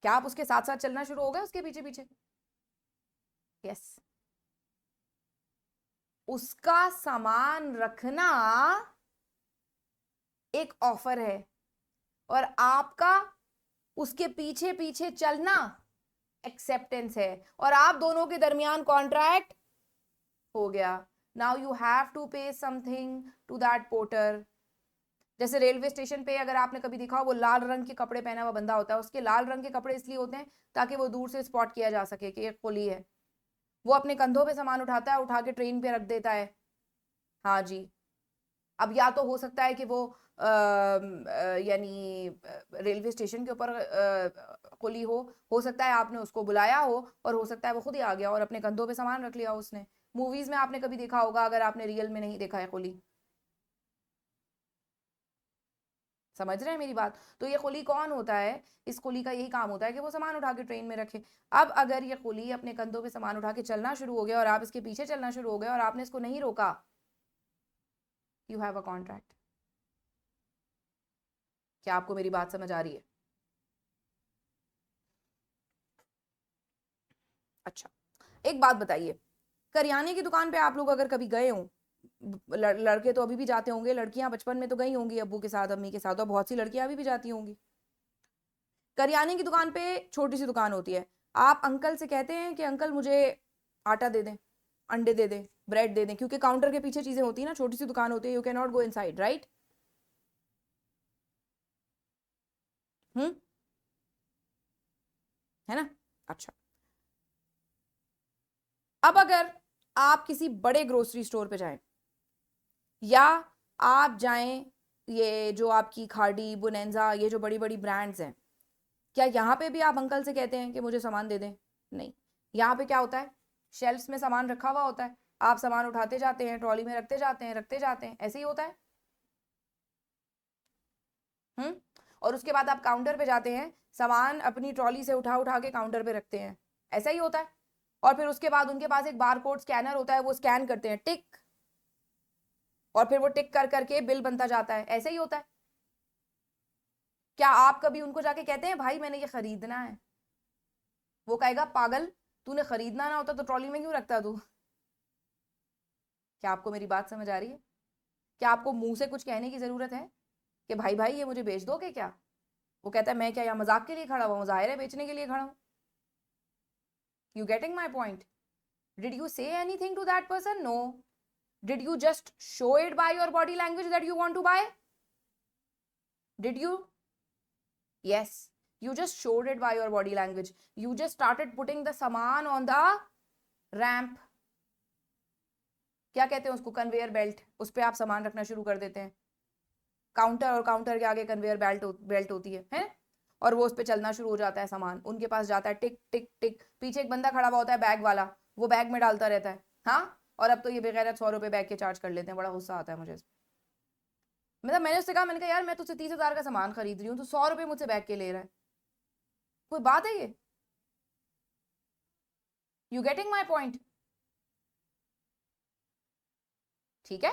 क्या आप उसके साथ साथ चलना शुरू हो गए उसके पीछे पीछे? यस। उसका सामान रखना एक ऑफर है और आपका उसके पीछे पीछे चलना एक्सेप्टेंस है, और आप दोनों के दरमियान कॉन्ट्रैक्ट हो गया। नाउ यू हैव टू पे समथिंग टू दैट पोर्टर। जैसे रेलवे स्टेशन पे अगर आपने कभी देखा हो, वो लाल रंग के कपड़े पहना हुआ बंदा होता है, उसके लाल रंग के कपड़े इसलिए होते हैं ताकि वो दूर से स्पॉट किया जा सके कि एक कुली है। वो अपने कंधों पे सामान उठाता है, उठा के ट्रेन पे रख देता है। हाँ जी। अब या तो हो सकता है कि वो यानी रेलवे स्टेशन के ऊपर कुली हो सकता है आपने उसको बुलाया हो और हो सकता है वो खुद ही आ गया और अपने कंधों पे सामान रख लिया उसने। मूवीज में आपने कभी देखा होगा, अगर आपने रियल में नहीं देखा है कुली। समझ रहे हैं मेरी बात? तो ये कुली कौन होता है? इस कुली का यही काम होता है कि वो सामान उठा के ट्रेन में रखे। अब अगर ये कुली अपने कंधों पे सामान उठा के चलना शुरू हो गया और आप इसके पीछे चलना शुरू हो गए और आपने इसको नहीं रोका, यू हैव अ कॉन्ट्रैक्ट। क्या आपको मेरी बात समझ आ रही है? अच्छा, एक बात बताइए, करियाने की दुकान पे आप लोग अगर कभी गए हो, लड़के तो अभी भी जाते होंगे, लड़कियां बचपन में तो गई होंगी अब्बू के साथ अम्मी के साथ, और बहुत सी लड़कियां अभी भी जाती होंगी। करियाने की दुकान पे छोटी सी दुकान होती है, आप अंकल से कहते हैं कि अंकल मुझे आटा दे दें, अंडे दे दें, ब्रेड दे दें, क्योंकि काउंटर के पीछे चीजें होती है ना, छोटी सी दुकान होती है, you can not go inside, right? Hmm, है ना? अच्छा, अब अगर आप किसी बड़े ग्रोसरी स्टोर पे जाएं, या आप जाएं, ये जो आपकी खाड़ी बुनेंजा, ये जो बड़ी बड़ी ब्रांड्स हैं, क्या यहाँ पे भी आप अंकल से कहते हैं कि मुझे सामान दे दें? नहीं। यहाँ पे क्या होता है, शेल्फ्स में सामान रखा हुआ होता है, आप सामान उठाते जाते हैं, ट्रॉली में रखते जाते हैं, रखते जाते हैं, ऐसे ही होता है। हम्म, और उसके बाद आप काउंटर पे जाते हैं, सामान अपनी ट्रॉली से उठा उठा के काउंटर पे रखते हैं, ऐसा ही होता है। और फिर उसके बाद उनके पास एक बार कोड स्कैनर होता है, वो स्कैन करते हैं, टिक, और फिर वो टिक कर करके बिल बनता जाता है, ऐसे ही होता है। क्या आप कभी उनको जाके कहते हैं भाई मैंने ये खरीदना है? वो कहेगा पागल, तूने खरीदना ना होता तो ट्रॉली में क्यों रखता तू? क्या आपको मेरी बात समझ आ रही है? क्या आपको मुंह से कुछ कहने की जरूरत है कि भाई भाई ये मुझे बेच दोगे क्या? वो कहता है मैं क्या यहाँ मजाक के लिए खड़ा हुआ हूँ? जाहिर है बेचने के लिए खड़ा हूँ। You getting my point? Did you say anything to that person? No. Did you just show it by your body language that you want to buy? Did you? yes, you just showed it by your body language. You just started putting the saman on the ramp. क्या कहते हैं उसको? Conveyor belt. उस पर आप सामान रखना शुरू कर देते हैं, काउंटर, और काउंटर के आगे कन्वेयर बेल्ट होती है, और वो उस पर चलना शुरू हो जाता है, सामान उनके पास जाता है, टिक टिक टिक, पीछे एक बंदा खड़ा हुआ होता है बैग वाला, वो बैग में डालता रहता है। हाँ, और अब तो ये बेगैरत 100 रुपए बैग के चार्ज कर लेते हैं, बड़ा गुस्सा आता है मुझे। मतलब मैंने उससे कहा, मैंने कहा यार मैं तुझसे 30,000 का सामान खरीद रही हूँ, तो 100 रुपए मुझसे बैग के ले रहा है, कोई बात है ये? You getting my point? ठीक है,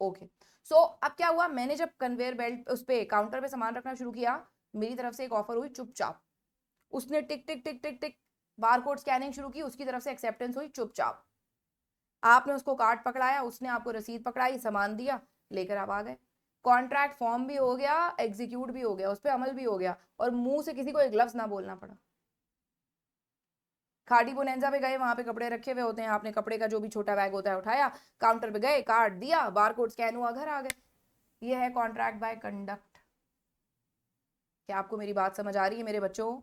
ओके। सो अब क्या हुआ, मैंने जब कन्वेयर बेल्ट उस पे काउंटर पे सामान रखना शुरू किया, मेरी तरफ से एक ऑफर हुई चुपचाप, उसने टिक टिक टिक टिक टिक बार कोड स्कैनिंग शुरू की, उसकी तरफ से एक्सेप्टेंस हुई चुपचाप, आपने उसको कार्ड पकड़ाया, उसने आपको रसीद पकड़ाई, सामान दिया, लेकर आप आ गए, कॉन्ट्रैक्ट फॉर्म भी हो गया, एग्जीक्यूट भी हो गया, उस पर अमल भी हो गया, और मुंह से किसी को एक लफ्ज ना बोलना पड़ा। खाड़ी बोनेंजा पे गए, वहां पे कपड़े रखे हुए होते हैं, आपने कपड़े का जो भी छोटा बैग होता है उठाया, काउंटर पे गए, कार्ड दिया, बार कोड स्कैन हुआ, घर आ गए। ये है कॉन्ट्रैक्ट बाय कंडक्ट। क्या आपको मेरी बात समझ आ रही है मेरे बच्चों?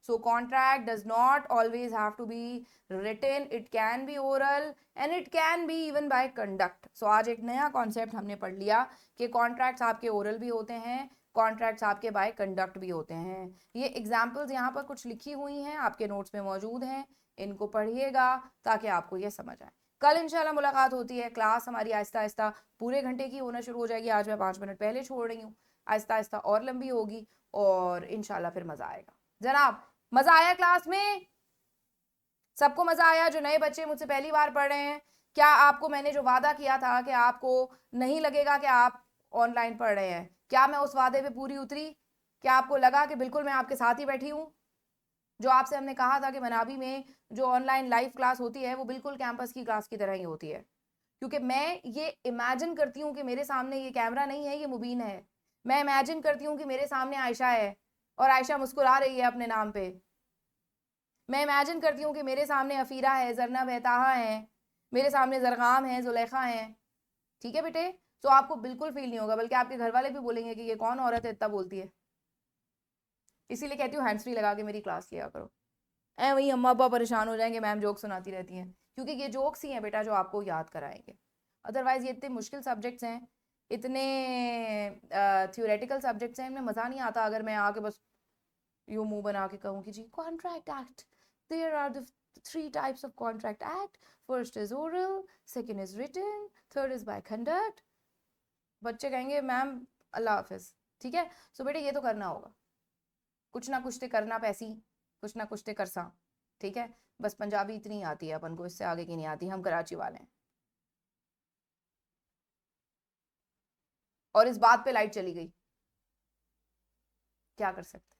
So contract does not always have to be written, it can be oral and it can be even by conduct. So आज एक नया कॉन्सेप्ट हमने पढ़ लिया कि कॉन्ट्रैक्ट्स आपके ओरल भी होते हैं, कॉन्ट्रैक्ट्स आपके बाय कंडक्ट भी होते हैं। ये एग्जाम्पल्स यहाँ पर कुछ लिखी हुई हैं, आपके नोट्स में मौजूद हैं, इनको पढ़िएगा ताकि आपको ये समझ आए। कल इंशाल्लाह मुलाकात होती है, क्लास हमारी आहिस्ता आहिस्ता पूरे घंटे की होना शुरू हो जाएगी, आज मैं 5 मिनट पहले छोड़ रही हूँ, आहिस्ता आहिस्ता और लंबी होगी, और इंशाल्लाह फिर मजा आएगा। जनाब, मजा आया क्लास में? सबको मजा आया? जो नए बच्चे मुझसे पहली बार पढ़ रहे हैं, क्या आपको मैंने जो वादा किया था कि आपको नहीं लगेगा कि आप ऑनलाइन पढ़ रहे हैं, क्या मैं उस वादे पे पूरी उतरी? क्या आपको लगा कि बिल्कुल मैं आपके साथ ही बैठी हूँ? जो आपसे हमने कहा था कि मनाबी में जो ऑनलाइन लाइव क्लास होती है वो बिल्कुल कैंपस की क्लास की तरह ही होती है, क्योंकि मैं ये इमेजिन करती हूँ कि मेरे सामने ये कैमरा नहीं है, ये मुबीन है, मैं इमेजिन करती हूँ कि मेरे सामने आयशा है और आयशा मुस्कुरा रही है अपने नाम पे, मैं इमेजिन करती हूँ कि मेरे सामने अफीरा है, जरनब है, ताहा है, मेरे सामने जरगाम है, जुलेखा है। ठीक है बेटे? तो आपको बिल्कुल फील नहीं होगा, बल्कि आपके घर वाले भी बोलेंगे कि ये कौन औरत है इतना बोलती है। इसीलिए कहती हूँ हैंड्स फ्री लगा के मेरी क्लास लिया करो, ऐ वही अम्मा अब्बा परेशान हो जाएंगे, मैम जोक सुनाती रहती हैं, क्योंकि ये जोक्स ही हैं बेटा जो आपको याद कराएंगे। अदरवाइज ये इतने मुश्किल सब्जेक्ट्स हैं, इतने थियोरेटिकल सब्जेक्ट्स हैं, इनमें मज़ा नहीं आता अगर मैं आके बस यूँ मुंह बना के कहूँ कि जी contract act, there are the 3 types of contract act, first is oral, second is written, third is by conduct. बच्चे कहेंगे मैम अल्लाह हाफिज। ठीक है, सो बेटे ये तो करना होगा, कुछ ना कुछ तो करना पैसी, कुछ ना कुछ तो करसा। ठीक है, बस पंजाबी इतनी आती है अपन को, इससे आगे की नहीं आती, हम कराची वाले हैं। और इस बात पे लाइट चली गई, क्या कर सकते हैं।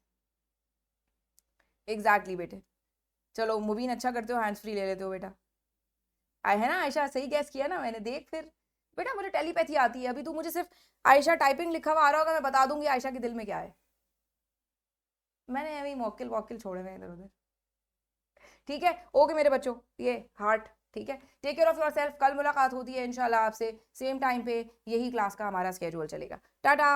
एग्जैक्टली बेटे। चलो मुबीन अच्छा करते हो, हैंड्स फ्री ले लेते हो बेटा। आए है ना आयशा, सही गैस किया ना मैंने, देख फिर बेटा मुझे टेलीपैथी आती है। अभी तू मुझे सिर्फ आयशा टाइपिंग लिखा हुआ आ रहा होगा, मैं बता दूंगी आयशा के दिल में क्या है। मैंने अभी मौकिल वॉकिल छोड़े हुए इधर उधर। ठीक है, ओके मेरे बच्चों, ये हार्ट। ठीक है, take care of yourself. कल मुलाकात होती है इंशाल्लाह आपसे सेम टाइम पे, यही क्लास का हमारा स्केड्यूल चलेगा। टाटा।